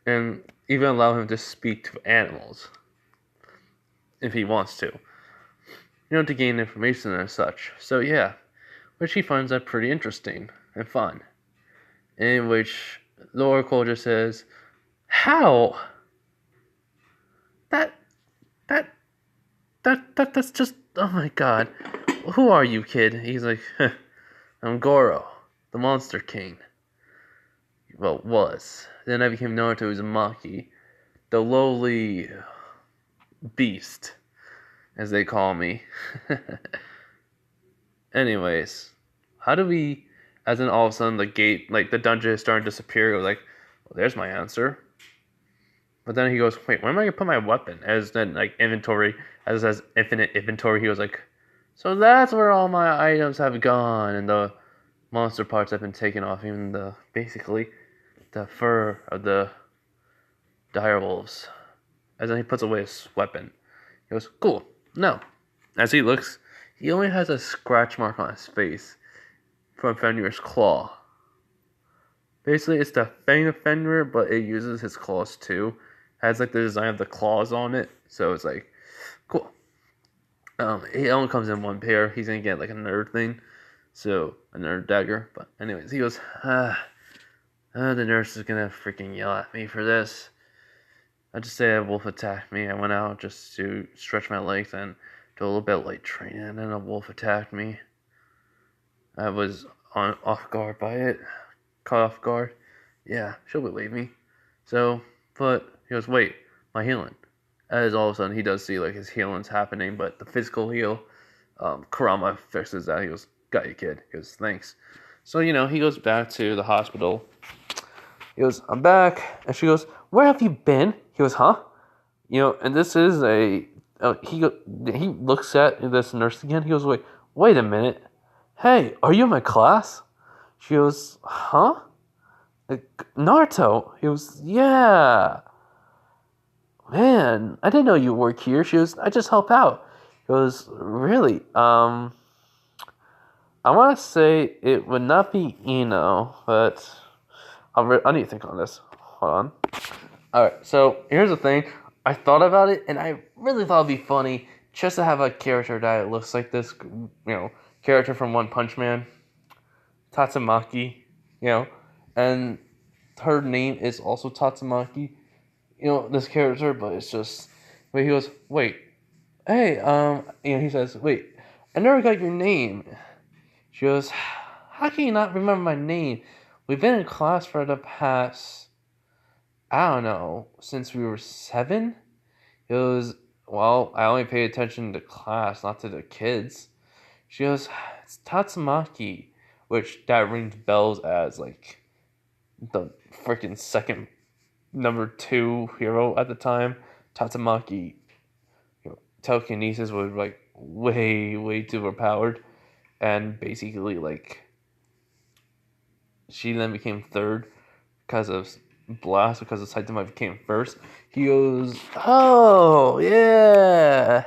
and even allow him to speak to animals if he wants to. To gain information and such. So yeah, which he finds that pretty interesting and fun. In which the Oracle just says, "How? That's just, oh my god. Who are you, kid?" He's like, "I'm Garou, the Monster King." Well, was. Then I became Naruto Uzumaki, the lowly beast, as they call me. Anyways, how do we, as in all of a sudden the gate, like the dungeon is starting to disappear, goes like, well, there's my answer. But then he goes, wait, where am I going to put my weapon? As then, like, inventory, as it says infinite inventory, he was like, so that's where all my items have gone, and the monster parts have been taken off, even basically, the fur of the direwolves. As then he puts away his weapon. He goes, cool. No. As he looks, he only has a scratch mark on his face from Fenrir's claw. Basically, it's the fang of Fenrir, but it uses his claws too. Has like the design of the claws on it, so it's like cool. He only comes in one pair. He's gonna get like another thing, so another dagger. But anyways, he goes, the nurse is gonna freaking yell at me for this. I just say a wolf attacked me. I went out just to stretch my legs and do a little bit of light training, and then a wolf attacked me. I was off guard by it, caught off guard. Yeah, she'll believe me. So, but he goes, wait, my healing. As all of a sudden he does see like his healing's happening, but the physical heal, Kurama fixes that. He goes, got you, kid. He goes, thanks. So, he goes back to the hospital. He goes, I'm back. And she goes, where have you been? He goes, huh? And this is he looks at this nurse again. He goes, wait a minute. Hey, are you in my class? She goes, huh? Like, Naruto. He goes, yeah. Man, I didn't know you work here. She goes, I just help out. He goes, really? I want to say it would not be Ino, but I need to think on this. Hold on. Alright, so here's the thing. I thought about it, and I really thought it'd be funny just to have a character that looks like this, character from One Punch Man, Tatsumaki, and her name is also Tatsumaki, this character, but it's just, he goes, wait, hey, he says, wait, I never got your name. She goes, how can you not remember my name? We've been in class for the past, I don't know, since we were 7? He goes, well, I only pay attention to class, not to the kids. She goes, it's Tatsumaki, which that rings bells as, like, the freaking second number 2 hero at the time. Tatsumaki, telekinesis was, like, way too overpowered. And basically, like, she then became 3rd because of Blast, because of Saitama became 1st. He goes, oh, yeah.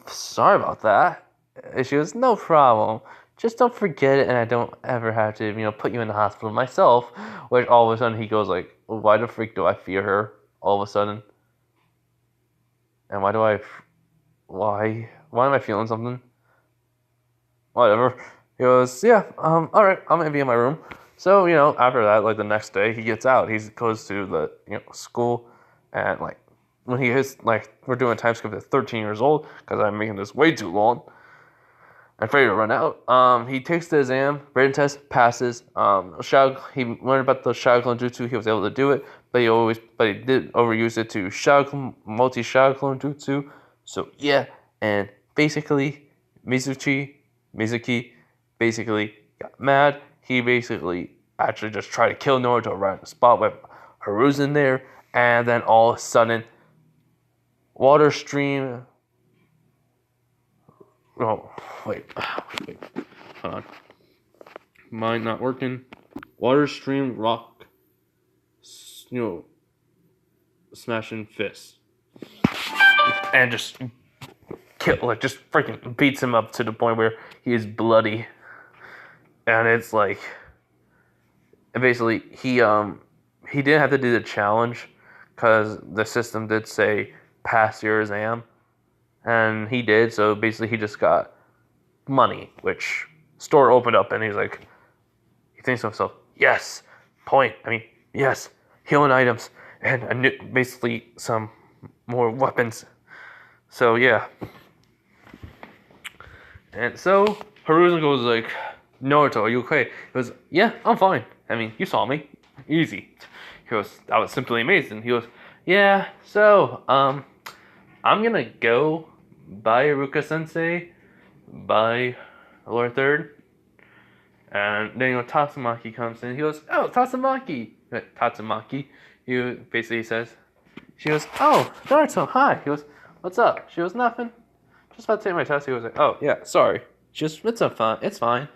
Sorry about that. And she goes, no problem. Just don't forget it, and I don't ever have to, put you in the hospital myself. Which all of a sudden he goes like, why the freak do I fear her all of a sudden? And why am I feeling something? Whatever. He goes, yeah, alright, I'm gonna be in my room. So, after that, like the next day, he gets out. He goes to the, school, and like, when he is, like, we're doing a time skip at 13 years old, because I'm making this way too long. afraid to run out. He takes the exam, written test, passes. He learned about the Shadow Clone Jutsu. He was able to do it, but he did overuse it to multi Shadow Clone Jutsu. So yeah, and basically, Mizuki, basically got mad. He basically actually just tried to kill Naruto right on the spot with Hiruzen there, and then all of a sudden, water stream. Oh, wait, hold on. Mine not working. Water stream rock, smashing fist, and just just freaking beats him up to the point where he is bloody, and it's like, and basically he didn't have to do the challenge, because the system did say pass your exam. And he did, so basically he just got money, which store opened up, and he thinks to himself, yes, yes, healing items, and basically some more weapons. So yeah. And so Hiruzen goes like, Naruto, are you okay? He goes, yeah, I'm fine. You saw me. Easy. He goes, that was simply amazing. He goes, yeah, so, I'm gonna go by Iruka Sensei, by Lord Third, and then Tatsumaki comes in. He goes, "Oh, Tatsumaki." He basically says, she goes, "Oh, Naruto, hi." He goes, "What's up?" She goes, "Nothing. Just about to take my test." He goes like, "Oh yeah, sorry. It's fine.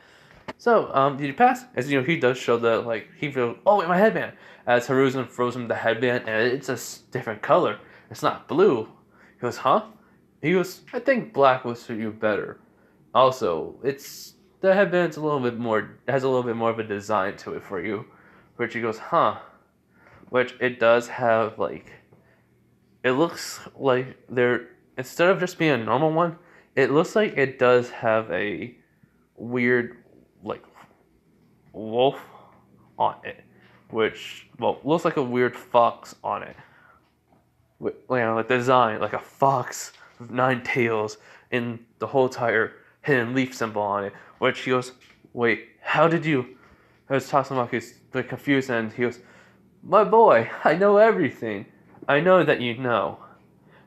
So, did you pass?" As he does show the he feels. Oh wait, my headband. As Hiruzen throws him the headband, and it's a different color. It's not blue. He goes, "Huh?" He goes, "I think black will suit you better. Also, the headband's has a little bit more of a design to it for you." Which he goes, "Huh?" Which it does have it looks like instead of just being a normal one, it looks like it does have a weird wolf on it, which looks like a weird fox on it. The design like a fox with 9 tails in the whole entire hidden leaf symbol on it. Which he goes, "Wait, how did you?" As Tatsumaki's confused, and he goes, "My boy, I know everything. I know that you know,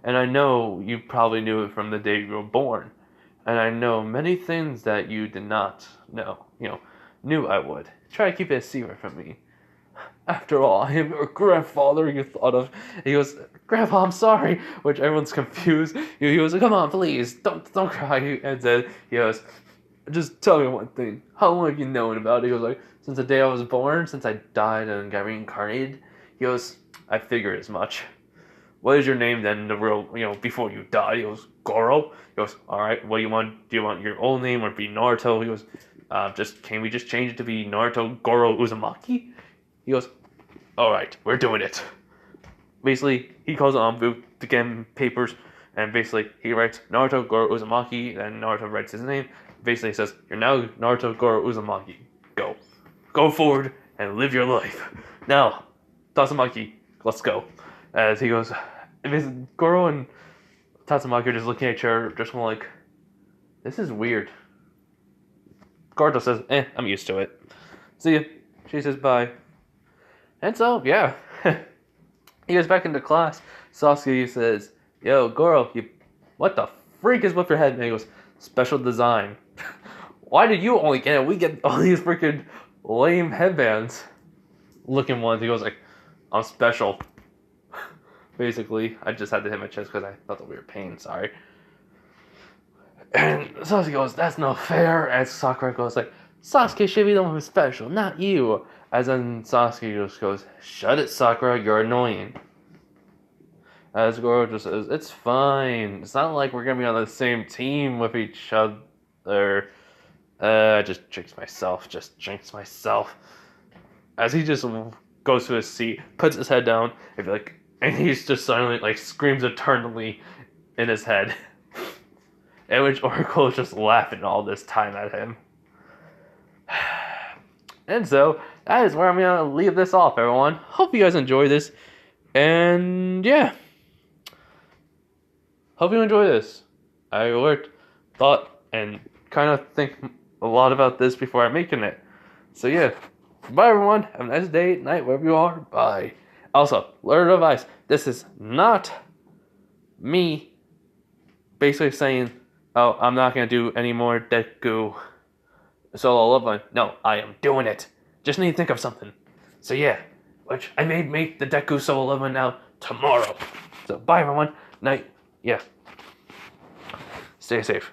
and I know you probably knew it from the day you were born, and I know many things that you did not know. Knew I would. Try to keep it a secret from me. After all, I am your grandfather you thought of." He goes, "Grandpa, I'm sorry," which everyone's confused. He goes, "Come on, please, don't cry." And then he goes, "Just tell me one thing. How long have you known about it?" He goes "Since the day I was born, since I died and got reincarnated." He goes, "I figured as much. What is your name then, the real, before you die?" He goes, "Garou." He goes, "Alright, what do you want? Do you want your old name or be Naruto?" He goes, "Can we just change it to be Naruto Garou Uzumaki?" He goes, "Alright, we're doing it." Basically, he calls on Anbu to get him papers, and basically, he writes Naruto Garou Uzumaki, and Naruto writes his name. Basically, says, "You're now Naruto Garou Uzumaki. Go. Go forward and live your life. Now, Tatsumaki, let's go." As he goes, Goro and Tatsumaki are just looking at each other, just this is weird. Goro says, I'm used to it. See ya. She says bye. And so, yeah. He goes back into class. Sasuke says, "Yo, Goro, what the freak is with your head?" And he goes, "Special design." "Why did you only get it? We get all these freaking lame headbands looking ones." He goes "I'm special." Basically, I just had to hit my chest because I thought that we were pain. Sorry. And Sasuke goes, "That's not fair." And Sakura goes "Sasuke should be the one who's special, not you." As then Sasuke just goes, "Shut it, Sakura, you're annoying." As Goro just says, "It's fine. It's not like we're gonna be on the same team with each other." I just jinxed myself. As he just goes to his seat, puts his head down, and he's just suddenly screams eternally in his head. In which Oracle is just laughing all this time at him. And so, that is where I'm going to leave this off, everyone. Hope you guys enjoy this. And, yeah. Hope you enjoy this. I worked, thought, and kind of think a lot about this before I'm making it. So yeah, bye everyone. Have a nice day, night, wherever you are. Bye. Also, word of advice: this is not me basically saying, "Oh, I'm not gonna do any more Deku solo love line." No, I am doing it. Just need to think of something. So yeah, which I may make the Deku solo love line now tomorrow. So bye everyone. Night. Yeah. Stay safe.